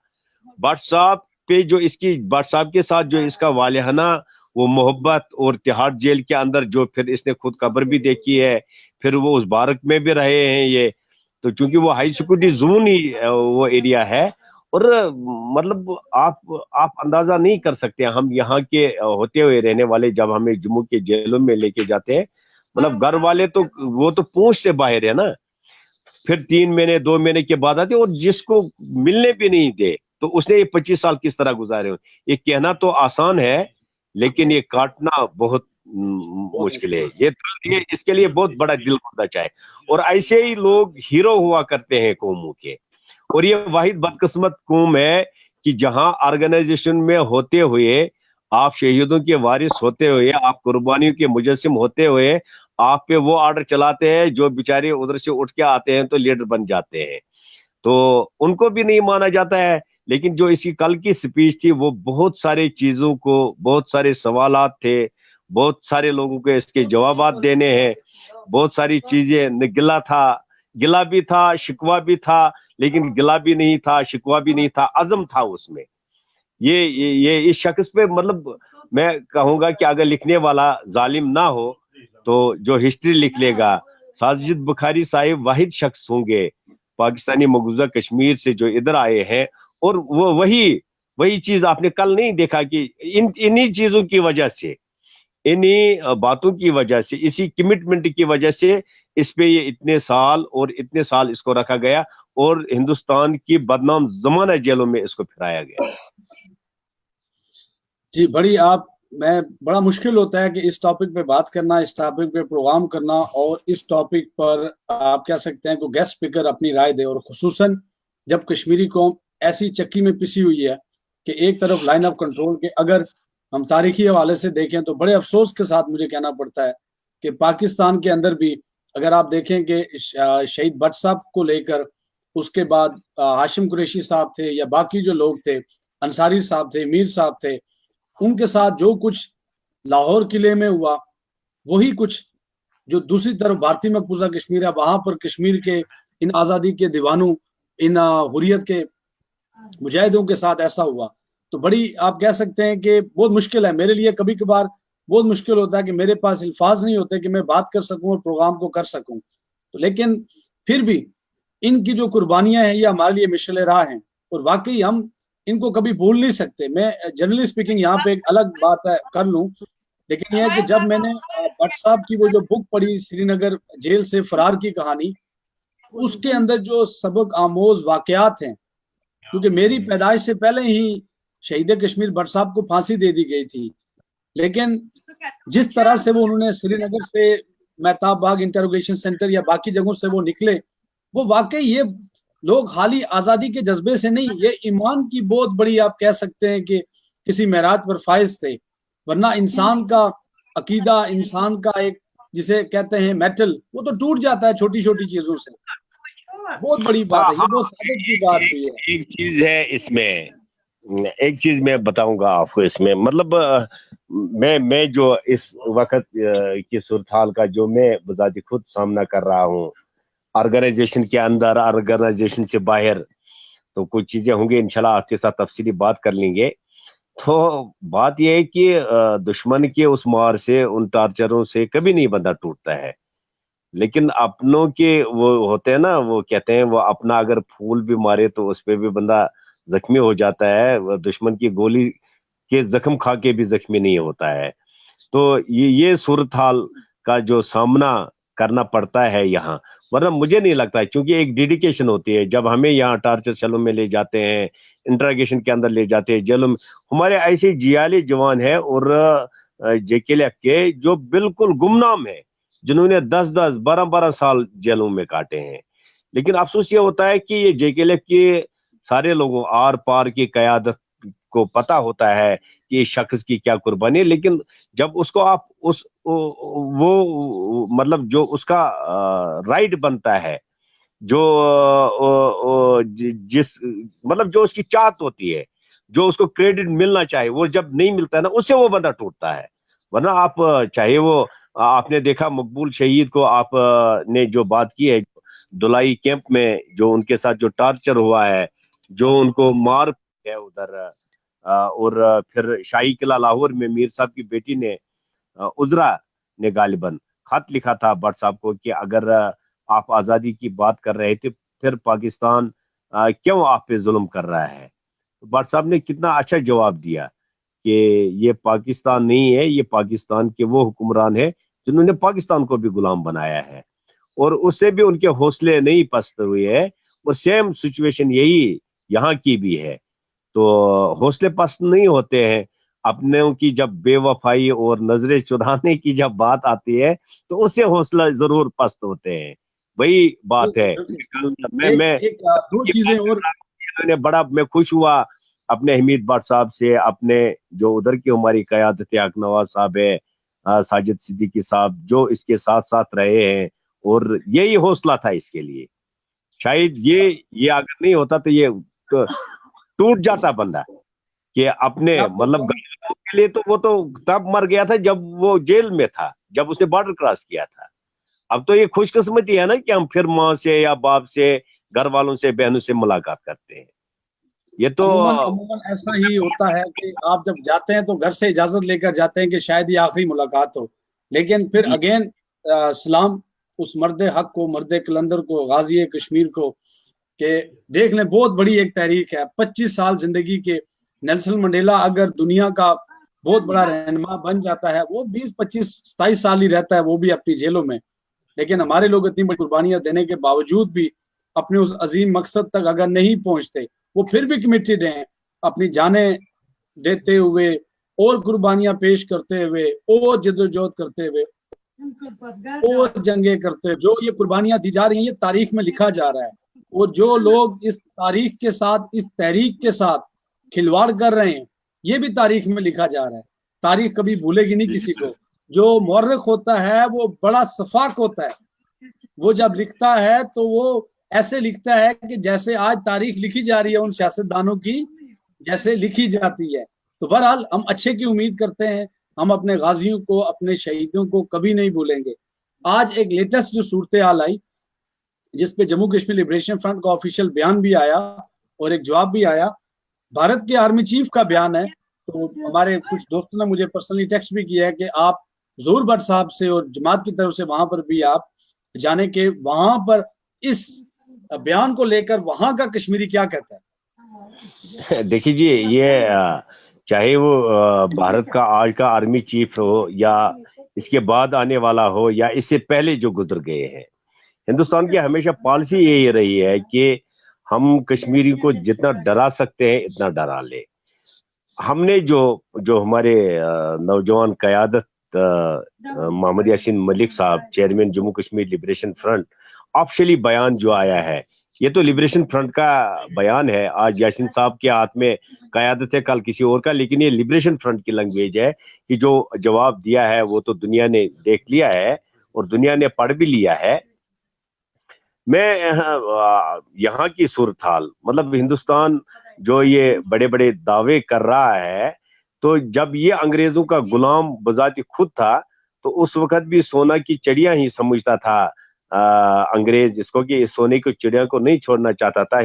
بٹ صاحب پہ جو اس کی, بٹ صاحب کے ساتھ جو اس کا والہانہ وہ محبت, اور تہاڑ جیل کے اندر جو پھر اس نے خود قبر بھی دیکھی ہے, پھر وہ اس بارک میں بھی رہے ہیں یہ, تو چونکہ وہ ہائی سیکورٹی زون ہی وہ ایریا ہے, اور مطلب آپ اندازہ نہیں کر سکتے, ہم یہاں کے ہوتے ہوئے رہنے والے جب ہمیں جموں کے جیلوں میں لے کے جاتے ہیں, مطلب گھر والے تو وہ تو پونچھ سے باہر ہے نا, پھر 3 مہینے 2 مہینے کے بعد آتے, اور جس کو ملنے بھی نہیں دے تو اس نے یہ 25 سال کس طرح گزارے. یہ کہنا تو آسان ہے لیکن یہ کاٹنا بہت مشکل ہے. یہ اس کے لیے بہت بڑا دل ہونا چاہے, اور ایسے ہی لوگ ہیرو ہوا کرتے ہیں قوموں کے, اور یہ واحد بدقسمت قوم ہے کہ جہاں آرگنائزیشن میں ہوتے ہوئے, آپ شہیدوں کے وارث ہوتے ہوئے, آپ قربانیوں کے مجسم ہوتے ہوئے, آپ پہ وہ آرڈر چلاتے ہیں جو بیچارے ادھر سے اٹھ کے آتے ہیں تو لیڈر بن جاتے ہیں, تو ان کو بھی نہیں مانا جاتا ہے. لیکن جو اسی کل کی سپیچ تھی وہ بہت سارے چیزوں کو, بہت سارے سوالات تھے, بہت سارے لوگوں کو اس کے جوابات دینے ہیں, بہت ساری چیزیں, گلا تھا, گلا بھی تھا, شکوہ بھی تھا, لیکن گلا بھی نہیں تھا, شکوہ بھی نہیں تھا, عزم تھا اس میں. یہ اس شخص پہ مطلب میں کہوں گا کہ اگر لکھنے والا ظالم نہ ہو تو جو ہسٹری لکھ لے گا, ساجد بخاری صاحب واحد شخص ہوں گے پاکستانی مقبوضہ کشمیر سے جو ادھر آئے ہیں, اور وہ وہی چیز آپ نے کل نہیں دیکھا کہ انہی چیزوں کی وجہ سے, انہی باتوں کی وجہ سے, اسی کمٹمنٹ کی وجہ سے اس پہ یہ اتنے سال اس کو رکھا گیا, اور ہندوستان کی بدنام زمانہ جیلوں میں اس کو پھرایا گیا. جی بڑا مشکل ہوتا ہے کہ اس ٹاپک پہ بات کرنا, اس ٹاپک پہ پروگرام کرنا, اور اس ٹاپک پر آپ کہہ سکتے ہیں کہ گیسٹ اسپیکر اپنی رائے دے, اور خصوصاً جب کشمیری قوم ایسی چکی میں پسی ہوئی ہے کہ ایک طرف لائن آف کنٹرول کے, اگر ہم تاریخی حوالے سے دیکھیں تو بڑے افسوس کے ساتھ مجھے کہنا پڑتا ہے کہ پاکستان کے اندر بھی اگر آپ دیکھیں کہ شہید بٹ صاحب کو لے کر, اس کے بعد ہاشم قریشی صاحب تھے یا باقی جو لوگ تھے, انصاری صاحب تھے, میر صاحب تھے, ان کے ساتھ جو کچھ لاہور قلعے میں ہوا, وہی کچھ جو دوسری طرف بھارتی مقبوضہ کشمیر ہے وہاں پر کشمیر کے ان آزادی کے دیوانوں, ان حریت کے مجاہدوں کے ساتھ ایسا ہوا. تو بڑی آپ کہہ سکتے ہیں کہ بہت مشکل ہے میرے لیے, کبھی کبھار بہت مشکل ہوتا ہے کہ میرے پاس الفاظ نہیں ہوتے کہ میں بات کر سکوں اور پروگرام کو کر سکوں. تو لیکن پھر بھی ان کی جو قربانیاں ہیں یہ ہمارے لیے مشعل راہ ہیں, اور واقعی ہم ان کو کبھی بھول نہیں سکتے. میں جنرلی اسپیکنگ یہاں پہ ایک الگ بات ہے کر لوں, لیکن یہ ہے کہ جب میں نے بٹ صاحب کی وہ جو بک پڑھی سری نگر جیل سے فرار کی کہانی, اس کے اندر جو سبق آموز واقعات ہیں, کیونکہ میری پیدائش سے پہلے ہی شہید کشمیر بٹ صاحب کو پھانسی دے دی گئی تھی, لیکن جس طرح سے وہ انہوں نے سری نگر سے مہتاب باغ انٹروگیشن سینٹر یا باقی جگہوں سے وہ نکلے, وہ واقعی یہ لوگ حالی آزادی کے جذبے سے نہیں, یہ ایمان کی بہت بڑی آپ کہہ سکتے ہیں کہ کسی معراج پر فائز تھے, ورنہ انسان کا عقیدہ, انسان کا ایک جسے کہتے ہیں میٹل, وہ تو ٹوٹ جاتا ہے چھوٹی چھوٹی چیزوں سے. بہت بڑی بات ہے, یہ بہت سادت کی بات ہوئی ہے. ایک چیز ہے اس میں, ایک چیز میں بتاؤں گا آپ کو اس میں, مطلب میں جو اس وقت کی صورتحال کا جو میں بذات خود سامنا کر رہا ہوں, آرگنائزیشن کے اندر, آرگنائزیشن سے باہر, تو کچھ چیزیں ہوں گی انشاءاللہ آپ کے ساتھ تفصیلی بات کر لیں گے. تو بات یہ ہے کہ دشمن کے اس مار سے, ان ٹارچروں سے کبھی نہیں بندہ ٹوٹتا ہے, لیکن اپنوں کے وہ ہوتے ہیں نا, وہ کہتے ہیں وہ اپنا اگر پھول بھی مارے تو اس پہ بھی بندہ زخمی ہو جاتا ہے, دشمن کی گولی کے زخم کھا کے بھی زخمی نہیں ہوتا ہے. تو یہ صورتحال کا جو سامنا کرنا پڑتا ہے یہاں, ورنہ مجھے نہیں لگتا ہے, کیونکہ ایک ڈیڈیکیشن ہوتی ہے. جب ہمیں یہاں ٹارچر سیلوں میں لے جاتے ہیں, انٹراگیشن کے اندر لے جاتے ہیں, جیلوں میں, ہمارے ایسے جیالے جوان ہیں اور جے کے لیف کے جو بالکل گمنام ہیں, جنہوں نے 10-10 12-12 سال جیلوں میں کاٹے ہیں. لیکن افسوس یہ ہوتا ہے کہ یہ جے کے لیف کے سارے لوگوں آر پار کی قیادت کو پتا ہوتا ہے کہ اس شخص کی کیا قربانی ہے, لیکن جب اس کو آپ وہ مطلب جو اس کا رائٹ بنتا ہے, جو جس مطلب جو اس کی چاہت ہوتی ہے, جو اس کو کریڈٹ ملنا چاہے, وہ جب نہیں ملتا ہے نا, اس سے وہ بندہ ٹوٹتا ہے. ورنہ آپ چاہے وہ آپ نے دیکھا مقبول شہید کو آپ نے جو بات کی ہے دلائی کیمپ میں، جو ان کے ساتھ جو ٹارچر ہوا ہے، جو ان کو مار ہے ادھر، اور پھر شاہی قلعہ لاہور میں میر صاحب کی بیٹی نے عذرا نے غالباً خط لکھا تھا بٹ صاحب کو کہ اگر آپ آزادی کی بات کر رہے تھے پھر پاکستان کیوں آپ پہ ظلم کر رہا ہے؟ بٹ صاحب نے کتنا اچھا جواب دیا کہ یہ پاکستان نہیں ہے، یہ پاکستان کے وہ حکمران ہیں جنہوں نے پاکستان کو بھی غلام بنایا ہے، اور اس سے بھی ان کے حوصلے نہیں پست ہوئے ہیں، اور سیم سچویشن یہی یہاں کی بھی ہے۔ تو حوصلے پست نہیں ہوتے ہیں، اپنے کی جب بے وفائی اور نظریں چرانے کی جب بات آتی ہے تو اس سے حوصلہ ضرور پست ہوتے ہیں۔ وہی بات ہے۔ کل ایک دو چیزیں اور بڑا میں خوش ہوا اپنے حمید بٹ صاحب سے، اپنے جو ادھر کی ہماری قیادت حق نواز صاحب ہے، ساجد صدیقی صاحب جو اس کے ساتھ ساتھ رہے ہیں، اور یہی حوصلہ تھا اس کے لیے۔ شاید یہ اگر نہیں ہوتا تو یہ ٹوٹ جاتا بندہ کہ اپنے مطلب کے لیے، تو وہ تو تب مر گیا تھا جب وہ جیل میں تھا، جب اس نے بارڈر کراس کیا تھا۔ اب تو یہ خوش قسمتی ہے نا کہ ہم پھر ماں سے یا باپ سے، گھر والوں سے، بہنوں سے ملاقات کرتے ہیں۔ یہ تو عموماً ایسا ہی ہوتا ہے کہ آپ جب جاتے ہیں تو گھر سے اجازت لے کر جاتے ہیں کہ شاید یہ آخری ملاقات ہو، لیکن پھر اگین سلام اس مرد حق کو، مرد کلندر کو، غازی کشمیر کو، کہ دیکھ لیں بہت بڑی ایک تحریک ہے۔ 25 سال زندگی کے نیلسن منڈیلا اگر دنیا کا بہت بڑا رہنما بن جاتا ہے، وہ 20 25 27 سال ہی رہتا ہے، وہ بھی اپنی جیلوں میں، لیکن ہمارے لوگ اتنی بڑی قربانیاں دینے کے باوجود بھی اپنے اس عظیم مقصد تک اگر نہیں پہنچتے، وہ پھر بھی کمیٹڈ ہیں اپنی جانیں دیتے ہوئے اور قربانیاں پیش کرتے ہوئے اور جدوجہد کرتے ہوئے اور جنگیں کرتے ہوئے۔ جو یہ قربانیاں دی جا رہی ہیں یہ تاریخ میں لکھا جا رہا ہے، اور جو لوگ اس تاریخ کے ساتھ، اس تحریک کے ساتھ کھلواڑ کر رہے ہیں، یہ بھی تاریخ میں لکھا جا رہا ہے۔ تاریخ کبھی بھولے گی نہیں کسی کو۔ جو مورخ ہوتا ہے وہ بڑا شفاق ہوتا ہے، وہ جب لکھتا ہے تو وہ ایسے لکھتا ہے کہ جیسے آج تاریخ لکھی جا رہی ہے ان سیاستدانوں کی، جیسے لکھی جاتی ہے۔ تو بہرحال ہم اچھے کی امید کرتے ہیں، ہم اپنے غازیوں کو، اپنے شہیدوں کو کبھی نہیں بھولیں گے۔ آج ایک لیٹسٹ جو صورتحال آئی جس پہ جموں کشمیر لبریشن فرنٹ کا آفیشیل بیان بھی آیا اور ایک جواب بھی آیا، بھارت کے آرمی چیف کا بیان ہے۔ تو ہمارے کچھ دوستوں نے مجھے پرسنلی ٹیکسٹ بھی کیا ہے کہ آپ ظہور بٹ صاحب سے اور جماعت کی طرف سے وہاں پر بھی آپ جانے کہ وہاں پر اس بیان کو لے کر وہاں کا کشمیری کیا کہتا ہے۔ دیکھیے جی، یہ چاہے وہ بھارت کا آج کا آرمی چیف ہو یا اس کے بعد آنے والا ہو یا اس سے پہلے جو گزر گئے ہیں، ہندوستان کی ہمیشہ پالیسی یہی رہی ہے کہ ہم کشمیری کو جتنا ڈرا سکتے ہیں اتنا ڈرا لے۔ ہم نے جو ہمارے نوجوان قیادت محمد یاسین ملک صاحب، chairman Jammu Kashmir liberation front, officially بیان جو آیا ہے، یہ تو لبریشن فرنٹ کا بیان ہے۔ آج یاسین صاحب کے ہاتھ میں قیادت ہے، کل کسی اور کا، لیکن یہ لبریشن فرنٹ کی لینگویج ہے کہ جو جواب دیا ہے وہ تو دنیا نے دیکھ لیا ہے اور دنیا نے پڑھ بھی لیا ہے۔ میں یہاں کی صورتحال، مطلب ہندوستان جو یہ بڑے بڑے دعوے کر رہا ہے، تو جب یہ انگریزوں کا غلام بذات خود تھا تو اس وقت بھی سونا کی چڑیا ہی سمجھتا تھا انگریز، جس کو کہ سونے کی چڑیا کو نہیں چھوڑنا چاہتا تھا۔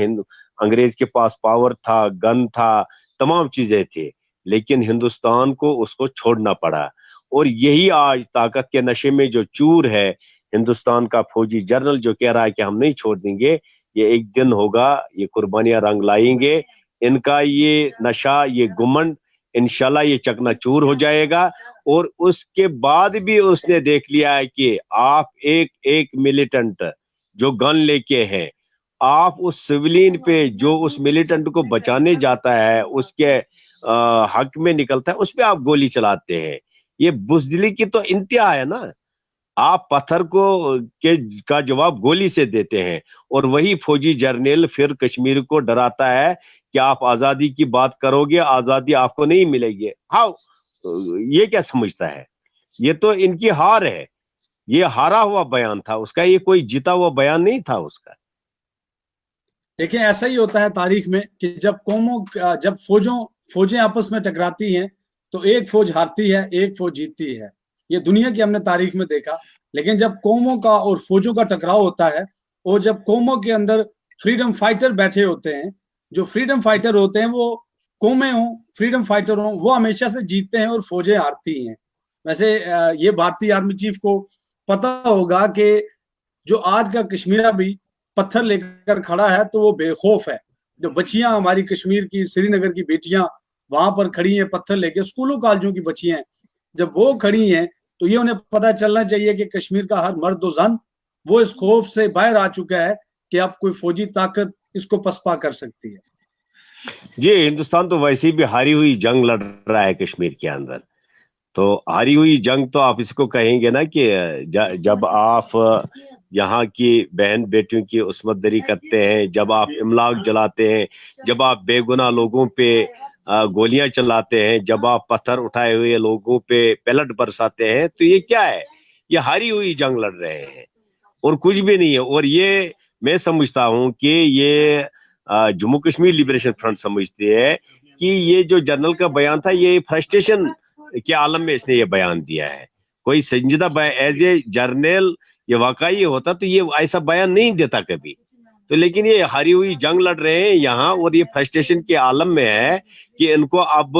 انگریز کے پاس پاور تھا، گن تھا، تمام چیزیں تھے، لیکن ہندوستان کو اس کو چھوڑنا پڑا۔ اور یہی آج طاقت کے نشے میں جو چور ہے ہندوستان کا فوجی جنرل، جو کہہ رہا ہے کہ ہم نہیں چھوڑ دیں گے، یہ ایک دن ہوگا، یہ قربانیاں رنگ لائیں گے، ان کا یہ نشہ، یہ گمنڈ انشاءاللہ یہ چکنا چور ہو جائے گا۔ اور اس کے بعد بھی اس نے دیکھ لیا ہے کہ آپ ایک ملیٹنٹ جو گن لے کے ہیں، آپ اس سویلین پہ جو اس ملیٹنٹ کو بچانے جاتا ہے، اس کے حق میں نکلتا ہے، اس پہ آپ گولی چلاتے ہیں۔ یہ بزدلی کی تو انتہا ہے نا۔ آپ پتھر کا جواب گولی سے دیتے ہیں، اور وہی فوجی جرنیل پھر کشمیر کو ڈراتا ہے کہ آپ آزادی کی بات کرو گے، آزادی آپ کو نہیں ملے گی۔ ہاؤ، یہ کیا سمجھتا ہے؟ یہ تو ان کی ہار ہے، یہ ہارا ہوا بیان تھا اس کا، یہ کوئی جیتا ہوا بیان نہیں تھا اس کا۔ دیکھیں ایسا ہی ہوتا ہے تاریخ میں کہ جب فوجیں آپس میں ٹکراتی ہیں تو ایک فوج ہارتی ہے، ایک فوج جیتتی ہے۔ یہ دنیا کی ہم نے تاریخ میں دیکھا. لیکن جب قوموں کا اور فوجوں کا ٹکراؤ ہوتا ہے اور جب قوموں کے اندر فریڈم فائٹر بیٹھے ہوتے ہیں, جو فریڈم فائٹر ہوتے ہیں وہ قومیں ہوں, فریڈم فائٹر ہوں, وہ ہمیشہ سے جیتتے ہیں اور فوجیں ہارتی ہیں. ویسے یہ بھارتی آرمی چیف کو پتا ہوگا کہ جو آج کا کشمیرہ بھی پتھر لے کر کھڑا ہے تو وہ بے خوف ہے. جو بچیاں ہماری کشمیر کی, سری نگر کی بیٹیاں وہاں پر کھڑی ہیں پتھر لے کے, اسکولوں کالجوں کی بچیاں ہیں, جب وہ کھڑی ہیں تو یہ انہیں پتا چلنا چاہیے کہ کشمیر کا ہر مرد و زن وہ اس خوف سے باہر آ چکا ہے کہ اب کوئی فوجی طاقت اس کو پسپا کر سکتی ہے. جی, ہندوستان تو ویسے بھی ہاری ہوئی جنگ لڑ رہا ہے کشمیر کے اندر. تو ہاری ہوئی جنگ تو آپ اس کو کہیں گے نا کہ جب آپ یہاں کی بہن بیٹیوں کی عصمت دری کرتے ہیں, جب آپ املاک جلاتے ہیں, جب آپ بے گناہ لوگوں پہ گولیاں چلاتے ہیں, جب آپ پتھر اٹھائے ہوئے لوگوں پہ پیلٹ برساتے ہیں, تو یہ کیا ہے؟ یہ ہاری ہوئی جنگ لڑ رہے ہیں اور کچھ بھی نہیں ہے. اور یہ میں سمجھتا ہوں کہ یہ جموں کشمیر لبریشن فرنٹ سمجھتی ہے کہ یہ جو جنرل کا بیان تھا یہ فرسٹریشن کے عالم میں اس نے یہ بیان دیا ہے. کوئی سنجیدہ ایز اے جرنیل یہ واقعی ہوتا تو یہ ایسا بیان نہیں دیتا کبھی. تو لیکن یہ ہاری ہوئی جنگ لڑ رہے ہیں یہاں, اور یہ فرسٹریشن کے عالم میں ہے کہ ان کو اب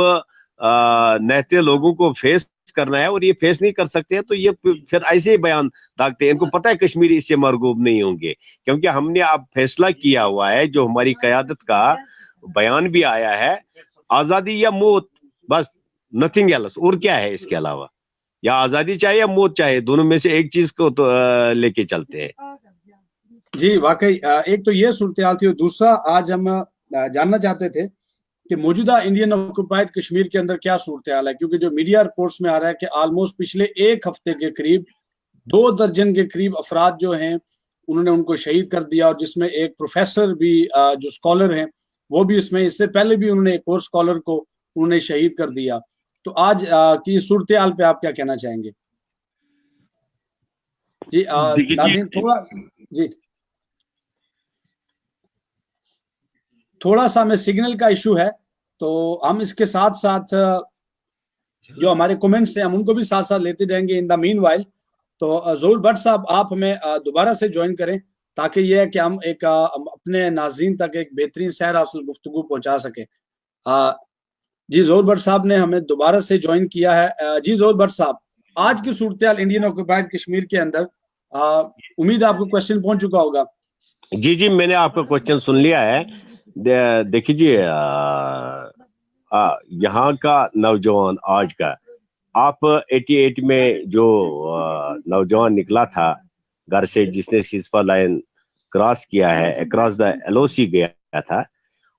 نہتے لوگوں کو فیس کرنا ہے, اور یہ فیس نہیں کر سکتے ہیں تو یہ پھر ایسے ہی بیان داغتے ہیں. ان کو پتہ ہے کشمیری اس سے مرغوب نہیں ہوں گے, کیونکہ ہم نے اب فیصلہ کیا ہوا ہے, جو ہماری قیادت کا بیان بھی آیا ہے, آزادی یا موت, بس نتھنگ ایلس. اور کیا ہے اس کے علاوہ؟ یا آزادی چاہے یا موت چاہے, دونوں میں سے ایک چیز کو تو لے کے چلتے ہیں. جی واقعی ایک تو یہ صورتحال تھی, اور دوسرا آج ہم جاننا چاہتے تھے کہ موجودہ انڈین آکوپائڈ کشمیر کے اندر کیا صورتحال ہے, کیونکہ جو میڈیا رپورٹس میں آ رہا ہے کہ آلموسٹ پچھلے ایک ہفتے کے قریب 2 درجن کے قریب افراد جو ہیں انہوں نے ان کو شہید کر دیا, اور جس میں ایک پروفیسر بھی جو اسکالر ہیں وہ بھی اس میں, اس سے پہلے بھی انہوں نے ایک اور اسکالر کو انہوں نے شہید کر دیا. تو آج کی صورتحال پہ آپ کیا کہنا چاہیں گے؟ جی ناظرین جی تھوڑا سا ہمیں سگنل کا ایشو ہے, تو ہم اس کے ساتھ ساتھ جو ہمارے کومنٹس ہیں ہم ان کو بھی ساتھ ساتھ لیتے جائیں گے ان دا مین وائل. تو ظہور بٹ صاحب آپ ہمیں دوبارہ سے جوائن کریں تاکہ یہ ہے کہ ہم ایک اپنے ناظرین تک ایک بہترین سیر حاصل گفتگو پہنچا سکیں. جی ظہور بٹ صاحب نے ہمیں دوبارہ سے جوائن کیا ہے. جی ظہور بٹ صاحب, آج کی صورتحال انڈین آکوپائڈ کشمیر کے اندر, امید آپ کو کوشچن پہنچ چکا ہوگا. جی جی, میں نے آپ کا کوشچن سن لیا ہے. دیکھیے جی, یہاں کا نوجوان آج کا, آپ 88 میں جو نوجوان نکلا تھا گھر سے, جس نے سیزفا لائن کراس کیا ہے, اکراس دا LOC گیا تھا,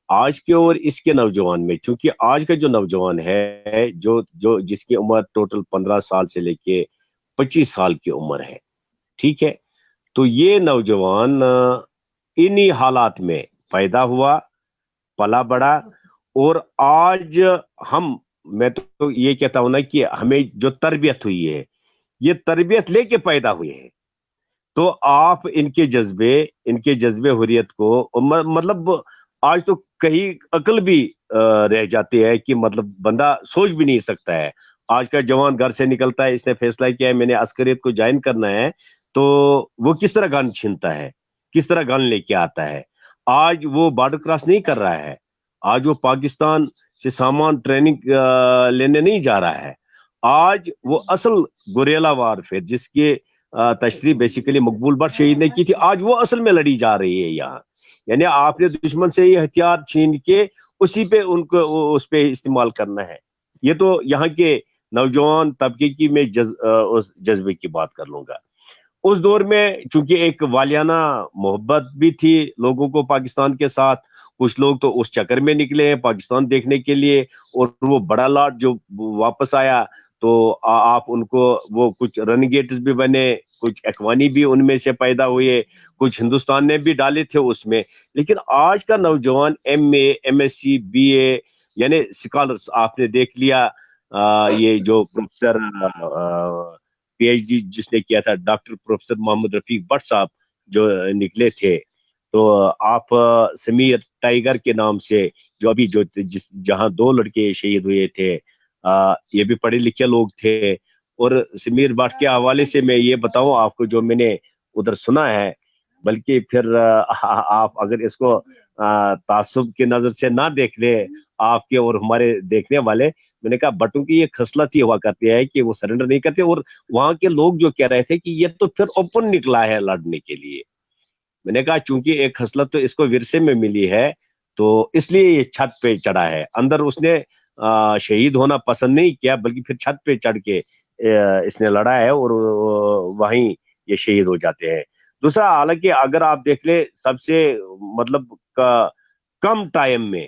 آج کے اور اس کے نوجوان میں, چونکہ آج کا جو نوجوان ہے جو جس کی عمر ٹوٹل 15 سال سے لے کے 25 سال کی عمر ہے, ٹھیک ہے, تو یہ نوجوان انہی حالات میں پیدا ہوا, پلا بڑا, اور آج میں تو یہ کہتا ہوں نا کہ ہمیں جو تربیت ہوئی ہے یہ تربیت لے کے پیدا ہوئے ہیں. تو آپ ان کے جذبے حریت کو, مطلب آج تو کہیں عقل بھی رہ جاتی ہے کہ مطلب بندہ سوچ بھی نہیں سکتا ہے. آج کا جوان گھر سے نکلتا ہے, اس نے فیصلہ کیا ہے میں نے عسکریت کو جوائن کرنا ہے, تو وہ کس طرح گن چھینتا ہے, کس طرح گن لے کے آتا ہے. آج وہ بارڈر کراس نہیں کر رہا ہے, آج وہ پاکستان سے سامان ٹریننگ لینے نہیں جا رہا ہے. آج وہ اصل گوریلا وارفیئر جس کے تشریح بیسیکلی مقبول بٹ شہید نے کی تھی, آج وہ اصل میں لڑی جا رہی ہے یہاں. یعنی آپ نے دشمن سے یہ ہتھیار چھین کے اسی پہ ان کو اس پہ استعمال کرنا ہے. یہ تو یہاں کے نوجوان طبقے کی میں جذبے کی بات کر لوں گا. اس دور میں چونکہ ایک والیانہ محبت بھی تھی لوگوں کو پاکستان کے ساتھ, کچھ لوگ تو اس چکر میں نکلے ہیں پاکستان دیکھنے کے لیے, اور وہ بڑا لاٹ جو واپس آیا تو آپ ان کو, وہ کچھ رنگیٹس بھی بنے, کچھ اخوانی بھی ان میں سے پیدا ہوئے, کچھ ہندوستان نے بھی ڈالے تھے اس میں. لیکن آج کا نوجوان MA MSc BA یعنی سکالرز آپ نے دیکھ لیا, یہ جو پروفیسر PhD جس نے کیا تھا ڈاکٹر پروفیسر محمد رفیق بٹ صاحب جو نکلے تھے, تو آپ سمیر ٹائیگر کے نام سے جو ابھی جہاں 2 لڑکے شہید ہوئے تھے, یہ بھی پڑھے لکھے لوگ تھے. اور سمیر بٹ کے حوالے سے میں یہ بتاؤں آپ کو جو میں نے ادھر سنا ہے، بلکہ پھر آپ اگر اس کو تعصب کی نظر سے نہ دیکھ لیں آپ کے اور ہمارے دیکھنے والے، میں نے کہا بٹوں کی یہ خصلت ہی ہوا کرتی ہے کہ وہ سرنڈر نہیں کرتے، اور وہاں کے لوگ جو کہہ رہے تھے کہ یہ تو پھر اوپن نکلا ہے لڑنے کے لیے، میں نے کہا چونکہ ایک خصلت تو اس کو ورثے میں ملی ہے تو اس لیے یہ چھت پہ چڑھا ہے، اندر اس نے شہید ہونا پسند نہیں کیا، بلکہ پھر چھت پہ چڑھ کے اس نے لڑا ہے اور وہیں یہ شہید ہو جاتے ہیں۔ دوسرا، حالانکہ اگر آپ دیکھ لیں سب سے مطلب کم ٹائم میں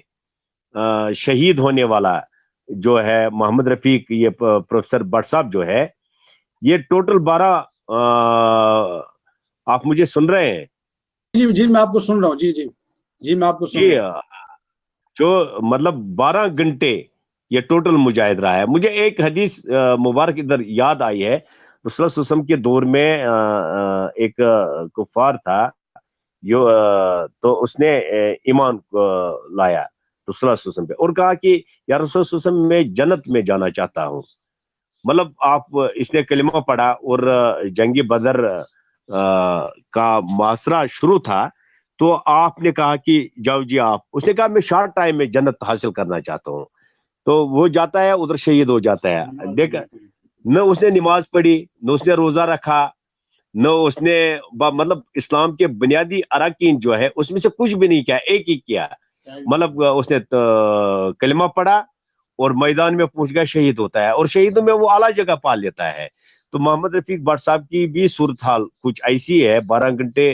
شہید ہونے والا جو ہے محمد رفیق، یہ پروفیسر بٹ صاحب جو ہے، یہ ٹوٹل 12 آپ مجھے سن رہے ہیں؟ جی جی میں آپ کو سن رہا ہوں، جی جی جی میں آپ کو سن جی، رہا ہوں۔ جو مطلب 12 گھنٹے یہ ٹوٹل مجاہد رہا ہے۔ مجھے ایک حدیث مبارک ادھر یاد آئی ہے، رسول اللہ صلی اللہ علیہ وسلم کے دور میں ایک کفار تھا جو تو اس نے ایمان لایا رسول اللہ صلی اللہ علیہ وسلم پہ اور کہا کہ یا رسول اللہ صلی اللہ علیہ وسلم میں جنت میں جانا چاہتا ہوں۔ مطلب آپ اس نے کلمہ پڑھا اور جنگ بدر کا محاصرہ شروع تھا، تو آپ نے کہا کہ جاؤ جی آپ، اس نے کہا میں شارٹ ٹائم میں جنت حاصل کرنا چاہتا ہوں، تو وہ جاتا ہے ادھر شہید ہو جاتا ہے۔ دیکھ، نہ اس نے نماز پڑھی، نہ اس نے روزہ رکھا، نہ اس نے مطلب اسلام کے بنیادی اراکین جو ہے اس میں سے کچھ بھی نہیں کیا، ایک ہی کیا، مطلب اس نے کلمہ پڑھا اور میدان میں پہنچ گیا، شہید ہوتا ہے، اور شہیدوں میں وہ اعلیٰ جگہ پا لیتا ہے۔ تو محمد رفیق بٹ صاحب کی بھی صورتحال کچھ ایسی ہے، 12 گھنٹے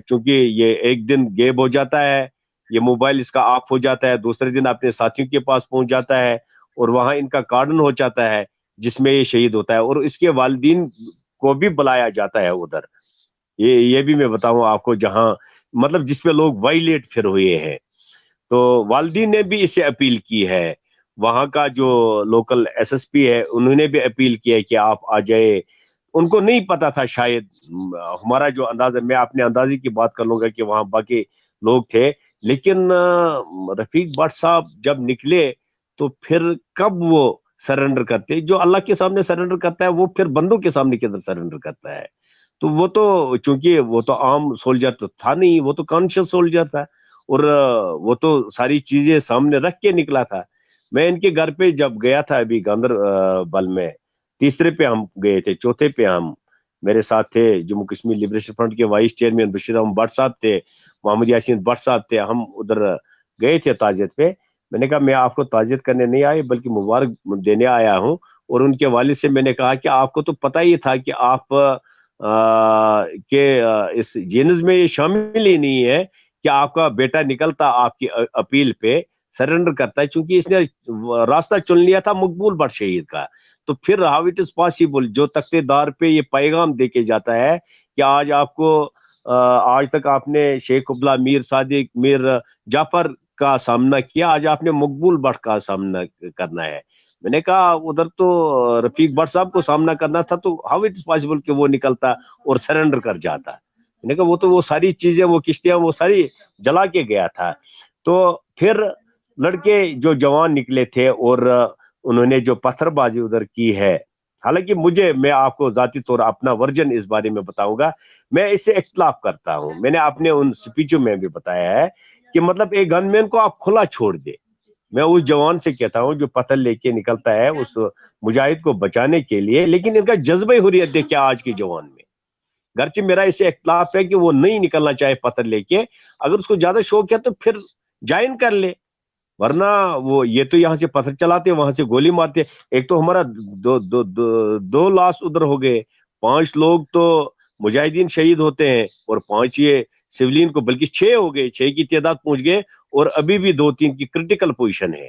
چونکہ یہ ایک دن غائب ہو جاتا ہے، یہ موبائل اس کا آف ہو جاتا ہے، دوسرے دن اپنے ساتھیوں کے پاس پہنچ جاتا ہے اور وہاں ان کا کارڈن ہو جاتا ہے جس میں یہ شہید ہوتا ہے، اور اس کے والدین کو بھی بلایا جاتا ہے ادھر۔ یہ بھی میں بتاؤں آپ کو، جہاں مطلب جس میں لوگ وائلیٹ پھر ہوئے ہیں، تو والدین نے بھی اس سے اپیل کی ہے، وہاں کا جو لوکل ایس ایس پی ہے انہوں نے بھی اپیل کیا ہے کہ آپ آ جائے۔ ان کو نہیں پتا تھا شاید، ہمارا جو اندازہ، میں اپنے اندازے کی بات کر لوں گا کہ وہاں باقی لوگ تھے، لیکن رفیق بٹ صاحب جب نکلے تو پھر کب وہ سرنڈر کرتے؟ جو اللہ کے سامنے سرنڈر کرتا ہے وہ پھر بندوں کے سامنے کدھر سرنڈر کرتا ہے؟ تو وہ تو چونکہ وہ تو عام سولجر تو تھا نہیں، وہ تو کانشیس سولجر تھا، اور وہ تو ساری چیزیں سامنے رکھ کے نکلا تھا۔ میں ان کے گھر پہ جب گیا تھا ابھی گاندر بل میں، تیسرے پہ ہم گئے تھے، چوتھے پہ ہم، میرے ساتھ تھے جموں کشمیر لبریشن فرنٹ کے وائس چیئرمین بشیر احمد بٹ صاحب تھے، محمد یاسین بٹ صاحب تھے، ہم ادھر گئے تھے تعزیت پہ۔ میں نے کہا میں آپ کو تعزیت کرنے نہیں آیا بلکہ مبارک دینے آیا ہوں، اور ان کے والد سے میں نے کہا کہ آپ کو تو پتہ ہی تھا کہ آپ کے اس جینز میں یہ شامل ہی نہیں ہے کہ آپ کا بیٹا نکلتا آپ کی اپیل پہ سرنڈر کرتا ہے، چونکہ اس نے راستہ چن لیا تھا مقبول بٹ شہید کا۔ تو پھر ہاؤ اٹ از پاسبل جو تختے دار پہ یہ پیغام دے کے جاتا ہے کہ آج آپ کو آج تک آپ نے شیخ عبداللہ، میر صادق، میر جعفر کا سامنا کیا، آج آپ نے مقبول بٹ کا سامنا کرنا ہے۔ میں نے کہا ادھر تو رفیق بٹ صاحب کو سامنا کرنا تھا، تو ہاؤ اٹ از پاسبل کہ وہ نکلتا اور سرنڈر کر جاتا؟ میں نے کہا وہ تو وہ ساری چیزیں، وہ کشتیاں وہ ساری جلا کے گیا تھا۔ تو پھر لڑکے جو جوان نکلے تھے اور انہوں نے جو پتھر بازی ادھر کی ہے، حالانکہ میں آپ کو ذاتی طور اپنا ورژن اس بارے میں بتاؤں گا، میں اس سے اختلاف کرتا ہوں۔ میں نے اپنے ان سپیچوں میں بھی بتایا ہے کہ مطلب ایک گن مین کو آپ کھلا چھوڑ دے، میں اس جوان سے کہتا ہوں جو پتھر لے کے نکلتا ہے اس مجاہد کو بچانے کے لیے، لیکن ان کا جذبہ حریت دیکھ کیا آج کے جوان میں، گرچہ میرا اس سے اختلاف ہے کہ وہ نہیں نکلنا چاہے پتھر لے کے، اگر اس کو زیادہ شوق ہے تو پھر جائن کر لے، ورنہ وہ یہ تو یہاں سے پتھر چلاتے وہاں سے گولی مارتے۔ ایک تو ہمارا دو لاش ادھر ہو گئے، 5 لوگ تو مجاہدین شہید ہوتے ہیں اور 5 یہ سولین کو، بلکہ 6 ہو گئے، 6 کی تعداد پہنچ گئے، اور ابھی بھی 2-3 کی کرٹیکل پوزیشن ہے۔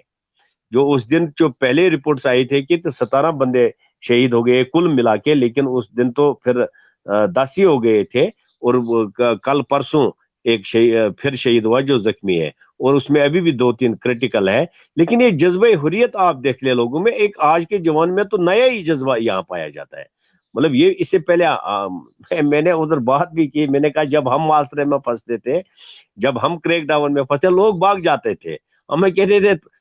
جو اس دن جو پہلے رپورٹس آئی تھے کہ 17 بندے شہید ہو گئے کل ملا کے، لیکن اس دن تو پھر 10 ہی ہو گئے تھے، اور کل پرسوں ایک پھر شہید ہوا جو زخمی ہے، اور اس میں ابھی بھی 2-3 کرٹیکل ہے۔ لیکن یہ جذبہ حریت آپ دیکھ لیں لوگوں میں، ایک آج کے جوان میں تو نیا ہی جذبہ یہاں پایا جاتا ہے۔ مطلب یہ اس سے پہلے میں نے ادھر بات بھی کی، میں نے کہا جب ہم معاشرے میں پھنستے تھے، جب ہم کریک ڈاؤن میں پھنستے، لوگ بھاگ جاتے تھے، ہمیں کہتے تھے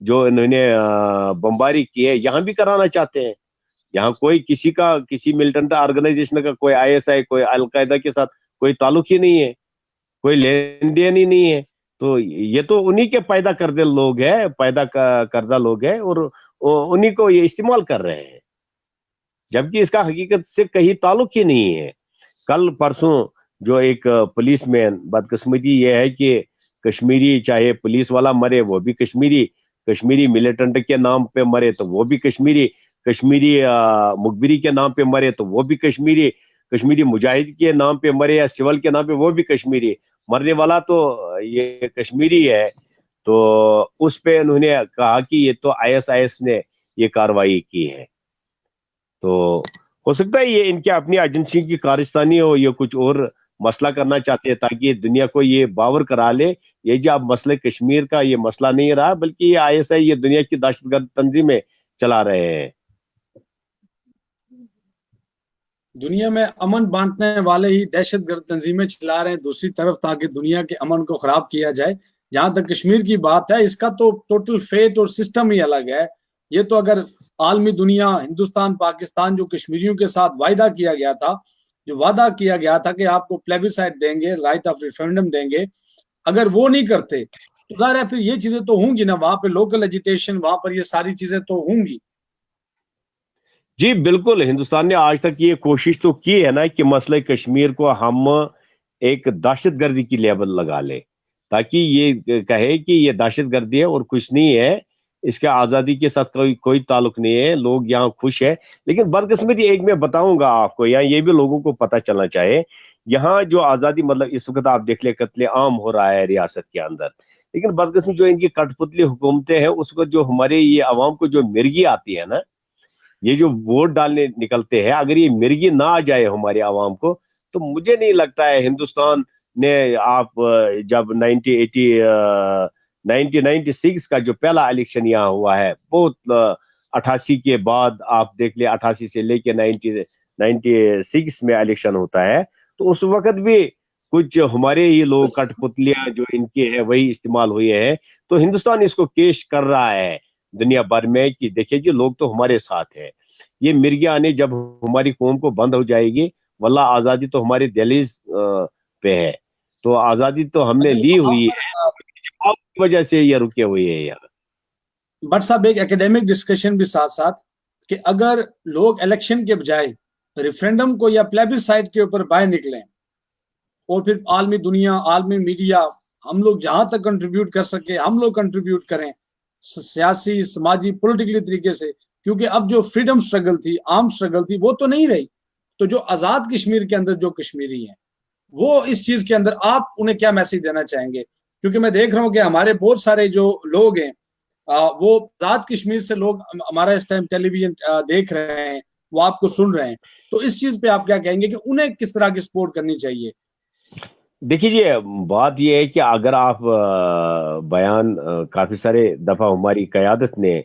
جو انہوں نے بمباری کی ہے یہاں بھی کرانا چاہتے ہیں. یہاں کوئی کسی ملیٹنٹ آرگنائزیشن کا کوئی ISI کوئی القاعدہ کے ساتھ کوئی تعلق ہی نہیں ہے, کوئی لین دین ہی نہیں ہے. تو یہ تو انہی کے پیدا کردہ لوگ ہیں, اور انہی کو یہ استعمال کر رہے ہیں, جبکہ اس کا حقیقت سے کہیں تعلق ہی نہیں ہے. کل پرسوں جو ایک پولیس مین, بدقسمتی یہ ہے کہ کشمیری, چاہے پولیس والا مرے وہ بھی کشمیری ملیٹنٹ کے نام پہ مرے تو وہ بھی کشمیری مخبری کے نام پہ مرے تو وہ بھی کشمیری مجاہد کے نام پہ مرے یا سول کے نام پہ وہ بھی کشمیری, مرنے والا تو یہ کشمیری ہے. تو اس پہ انہوں نے کہا کہ یہ تو ISIS نے یہ کاروائی کی ہے. تو ہو سکتا ہے یہ ان کے اپنی ایجنسی کی کارستانی ہو, یہ کچھ اور مسئلہ کرنا چاہتے ہیں تاکہ دنیا کو یہ باور کرا لے یہ جو اب مسئلہ کشمیر کا یہ مسئلہ نہیں رہا, بلکہ یہ ISI یہ دنیا کی دہشت گرد تنظیمیں چلا رہے ہیں. دنیا میں امن بانٹنے والے ہی دہشت گرد تنظیمیں چلا رہے ہیں دوسری طرف, تاکہ دنیا کے امن کو خراب کیا جائے. جہاں تک کشمیر کی بات ہے, اس کا تو ٹوٹل فیٹ اور سسٹم ہی الگ ہے. یہ تو اگر عالمی دنیا, ہندوستان, پاکستان, جو کشمیریوں کے ساتھ وعدہ کیا گیا تھا کہ آپ کو پلیبیسائٹ دیں گے, رائٹ آف ریفرنڈم دیں گے, اگر وہ نہیں کرتے تو ظاہر ہے پھر یہ چیزیں تو ہوں گی نا, وہاں پہ لوکل ایجیٹیشن, وہاں پر یہ ساری چیزیں تو ہوں گی. جی بالکل, ہندوستان نے آج تک یہ کوشش تو کی ہے نا کہ مسئلہ کشمیر کو ہم ایک دہشت گردی کی لیبل لگا لے, تاکہ یہ کہے کہ یہ دہشت گردی ہے اور کچھ نہیں ہے, اس کے آزادی کے ساتھ کوئی تعلق نہیں ہے, لوگ یہاں خوش ہے. لیکن بدقسمتی ایک میں بتاؤں گا آپ کو, یا یہ بھی لوگوں کو پتہ چلنا چاہے, یہاں جو آزادی مطلب اس وقت آپ دیکھ لیں قتل عام ہو رہا ہے ریاست کے اندر, لیکن بدقسمتی جو ان کی کٹ پتلی حکومتیں ہیں اس وقت جو ہمارے یہ عوام کو جو مرگی آتی ہے نا, یہ جو ووٹ ڈالنے نکلتے ہیں, اگر یہ مرگی نہ آ جائے ہمارے عوام کو تو مجھے نہیں لگتا ہے ہندوستان نے, آپ جب 1996 کا جو پہلا الیکشن یہاں ہوا ہے, بہت 88 کے بعد آپ دیکھ لیں, 88 سے لے کے 96 میں الیکشن ہوتا ہے, تو اس وقت بھی کچھ ہمارے ہی لوگ کٹ پتلیاں جو ان کے ہیں وہی استعمال ہوئے ہیں. تو ہندوستان اس کو پیش کر رہا ہے دنیا بھر میں کہ دیکھیں جی لوگ تو ہمارے ساتھ ہیں. یہ مرغیاں آنے جب ہماری قوم کو بند ہو جائے گی, واللہ آزادی تو ہماری دہلیز پہ ہے, تو آزادی تو ہم نے لی ہوئی ہے, کی وجہ سے یہ رکے ہوئے ہیں یہاں. بٹ صاحب ایک ایکیڈیمک ڈسکشن بھی ساتھ ساتھ, کہ اگر لوگ الیکشن کے بجائے ریفرینڈم کو یا پلیبیسائٹ کے اوپر باہر نکلیں, اور پھر عالمی دنیا, عالمی میڈیا, ہم لوگ جہاں تک کنٹریبیوٹ کر سکے ہم لوگ کنٹریبیوٹ کریں, سیاسی, سماجی, پولیٹیکلی طریقے سے, کیونکہ اب جو فریڈم سٹرگل تھی, عام سٹرگل تھی, وہ تو نہیں رہی. تو جو آزاد کشمیر کے اندر جو کشمیری ہیں, وہ اس چیز کے اندر آپ انہیں کیا میسج دینا چاہیں گے؟ کیونکہ میں دیکھ رہا ہوں کہ ہمارے بہت سارے جو لوگ ہیں وہ آزاد کشمیر سے لوگ ہمارا اس ٹائم ٹیلی ویژن دیکھ رہے ہیں, وہ آپ کو سن رہے ہیں, تو اس چیز پہ آپ کیا کہیں گے کہ انہیں کس طرح کی سپورٹ کرنی چاہیے؟ دیکھیے بات یہ ہے کہ اگر آپ بیان کافی سارے دفعہ ہماری قیادت نے,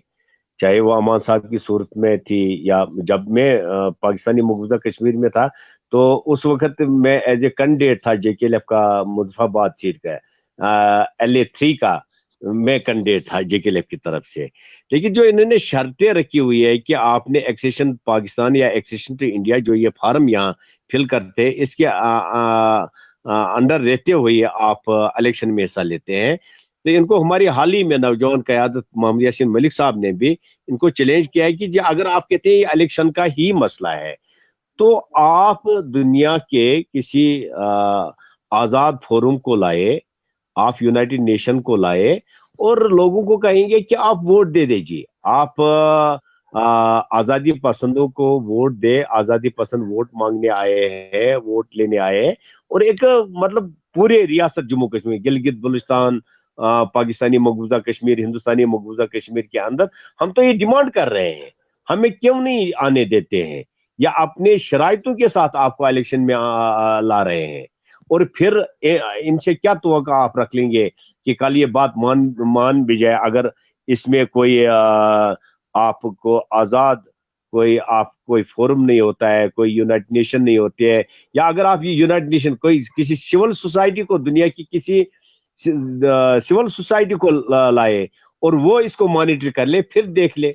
چاہے وہ امان صاحب کی صورت میں تھی یا جب میں پاکستانی مقبوضہ کشمیر میں تھا, تو اس وقت میں ایز اے کینڈیڈیٹ تھا JKLF کا مظفر آباد سیٹ کا, LA3 کا میں کینڈیڈیٹ تھا JKLF کی طرف سے. لیکن جو انہوں نے شرطیں رکھی ہوئی ہے کہ آپ نے ایکسیشن پاکستان یا ایکسیشن ٹو انڈیا جو یہ فارم یہاں فل کرتے, اس کے انڈر رہتے ہوئے آپ الیکشن میں حصہ لیتے ہیں, تو ان کو ہماری حال ہی میں نوجوان قیادت محمد یاسین ملک صاحب نے بھی ان کو چیلنج کیا ہے کہ جی اگر آپ کہتے ہیں یہ الیکشن کا ہی مسئلہ ہے, تو آپ دنیا کے کسی آزاد فورم کو لائے, آپ یونائٹڈ نیشن کو لائے, اور لوگوں کو کہیں گے کہ آپ ووٹ دے دیجیے, آپ آزادی پسندوں کو ووٹ دے, آزادی پسند ووٹ مانگنے آئے ہیں, ووٹ لینے آئے ہیں, اور ایک مطلب پورے ریاست جموں کشمیر, گلگت بلوچستان, پاکستانی مقبوضہ کشمیر, ہندوستانی مقبوضہ کشمیر کے اندر ہم تو یہ ڈیمانڈ کر رہے ہیں, ہمیں کیوں نہیں آنے دیتے ہیں, یا اپنے شرائطوں کے ساتھ آپ کو الیکشن میں لا رہے ہیں, اور پھر ان سے کیا توقع آپ رکھ لیں گے کہ کل یہ بات مان بھی جائے, اگر اس میں کوئی آپ کو آزاد کوئی فورم نہیں ہوتا ہے, کوئی یونائٹڈ نیشن نہیں ہوتی ہے, یا اگر آپ یہ یونائٹڈ نیشن کوئی کسی سول سوسائٹی کو, دنیا کی کسی سول سوسائٹی کو لائے, اور وہ اس کو مانیٹر کر لے، پھر دیکھ لے.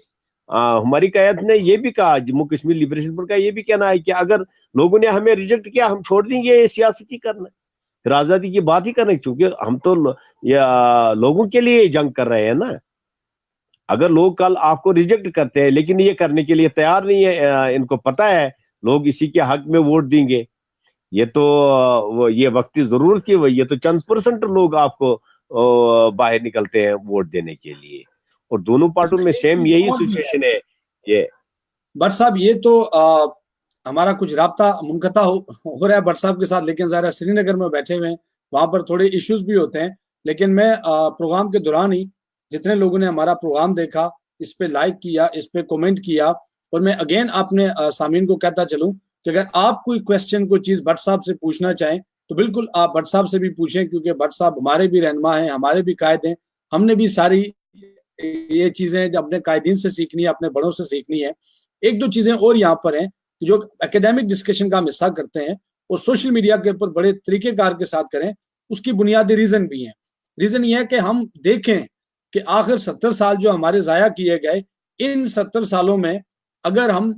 ہماری قیادت نے یہ بھی کہا، جموں کشمیر لبریشن فرنٹ کا یہ بھی کہنا ہے کہ اگر لوگوں نے ہمیں ریجیکٹ کیا ہم چھوڑ دیں گے یہ سیاست ہی کرنا، پھر آزادی کی بات ہی کرنا، چونکہ ہم تو لوگوں کے لیے جنگ کر رہے ہیں نا. اگر لوگ کل آپ کو ریجیکٹ کرتے ہیں لیکن یہ کرنے کے لیے تیار نہیں ہے، ان کو پتا ہے لوگ اسی کے حق میں ووٹ دیں گے، یہ تو یہ وقتی ضرورت کی وہی، یہ تو چند % لوگ آپ کو باہر نکلتے ہیں ووٹ دینے کے لیے. اور دونوں پارٹوں میں سیم یہی سچویشن ہے. یہ بٹ صاحب یہ تو ہمارا کچھ رابطہ منقطع ہو رہا ہے بٹ صاحب کے ساتھ، لیکن ظاہر سری نگر میں بیٹھے ہوئے ہیں، وہاں پر تھوڑے ایشوز بھی ہوتے ہیں. لیکن میں پروگرام کے دوران ہی جتنے لوگوں نے ہمارا پروگرام دیکھا، اس پہ لائک کیا، اس پہ کومنٹ کیا، اور میں اگین آپ نے سامعین کو کہتا چلوں کہ اگر آپ کوئی کویسچن کوئی چیز بٹ صاحب سے پوچھنا چاہیں تو بالکل آپ بٹ صاحب سے بھی پوچھیں، کیونکہ بٹ صاحب ہمارے بھی رہنما ہیں، ہمارے بھی قائد ہیں. ہم نے بھی ساری یہ چیزیں جو اپنے قائدین سے سیکھنی ہے، اپنے بڑوں سے سیکھنی ہے. ایک دو چیزیں اور یہاں پر ہیں جو اکیڈیمک ڈسکشن کا ہم حصہ کرتے ہیں اور سوشل میڈیا کے اوپر بڑے طریقہ کار کے ساتھ کریں، اس کی بنیادی ریزن بھی ہیں. ریزن یہ ہے کہ ہم دیکھیں کہ آخر 70 سال جو ہمارے ضائع کیے گئے، ان 70 سالوں میں اگر ہم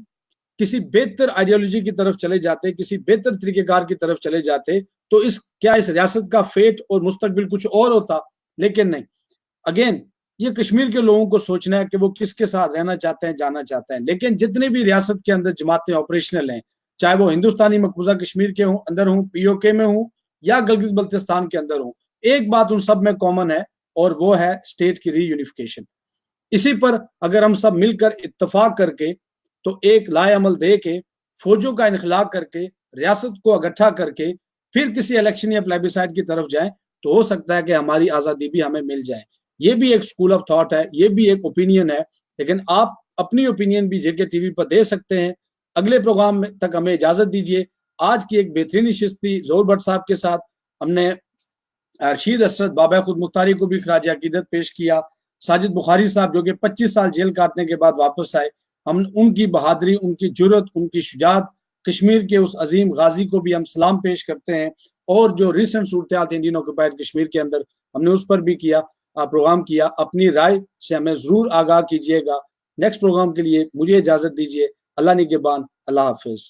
کسی بہتر آئیڈیالوجی کی طرف چلے جاتے، کسی بہتر طریقہ کار کی طرف چلے جاتے، تو اس ریاست کا فیٹ اور مستقبل کچھ اور ہوتا. لیکن نہیں. اگین یہ کشمیر کے لوگوں کو سوچنا ہے کہ وہ کس کے ساتھ رہنا چاہتے ہیں، جانا چاہتے ہیں. لیکن جتنے بھی ریاست کے اندر جماعتیں آپریشنل ہیں، چاہے وہ ہندوستانی مقبوضہ کشمیر کے اندر ہوں، POK میں ہوں، یا گلگت بلتستان کے اندر ہوں، ایک بات ان سب میں کامن ہے، اور وہ ہے اسٹیٹ کی ری یونیفیکیشن. اسی پر اگر ہم سب مل کر اتفاق کر کے تو ایک لائے عمل دے کے، فوجوں کا انخلا کر کے، ریاست کو اکٹھا کر کے پھر کسی الیکشن یا پلیبیسائٹ کی طرف جائیں تو ہو سکتا ہے کہ ہماری آزادی بھی ہمیں مل جائے. یہ بھی ایک سکول آف تھاٹ ہے، یہ بھی ایک اوپینین ہے. لیکن آپ اپنی اوپینین بھی JK TV پر دے سکتے ہیں. اگلے پروگرام تک ہمیں اجازت دیجیے. آج کی ایک بہترین نشست تھی ظہور بٹ صاحب کے ساتھ. ہم نے رشید اسد بابا خود مختاری کو بھی خراج عقیدت پیش کیا. ساجد بخاری صاحب جو کہ 25 سال جیل کاٹنے کے بعد واپس آئے، ہم ان کی بہادری، ان کی جرت، ان کی شجاعت، کشمیر کے اس عظیم غازی کو بھی ہم سلام پیش کرتے ہیں. اور جو ریسنٹ صورتحال تھی انڈین آکوپائیڈ کشمیر کے اندر، ہم نے اس پر بھی پروگرام کیا. اپنی رائے سے ہمیں ضرور آگاہ کیجیے گا. نیکسٹ پروگرام کے لیے مجھے اجازت دیجیے. اللہ نگہبان. اللہ حافظ.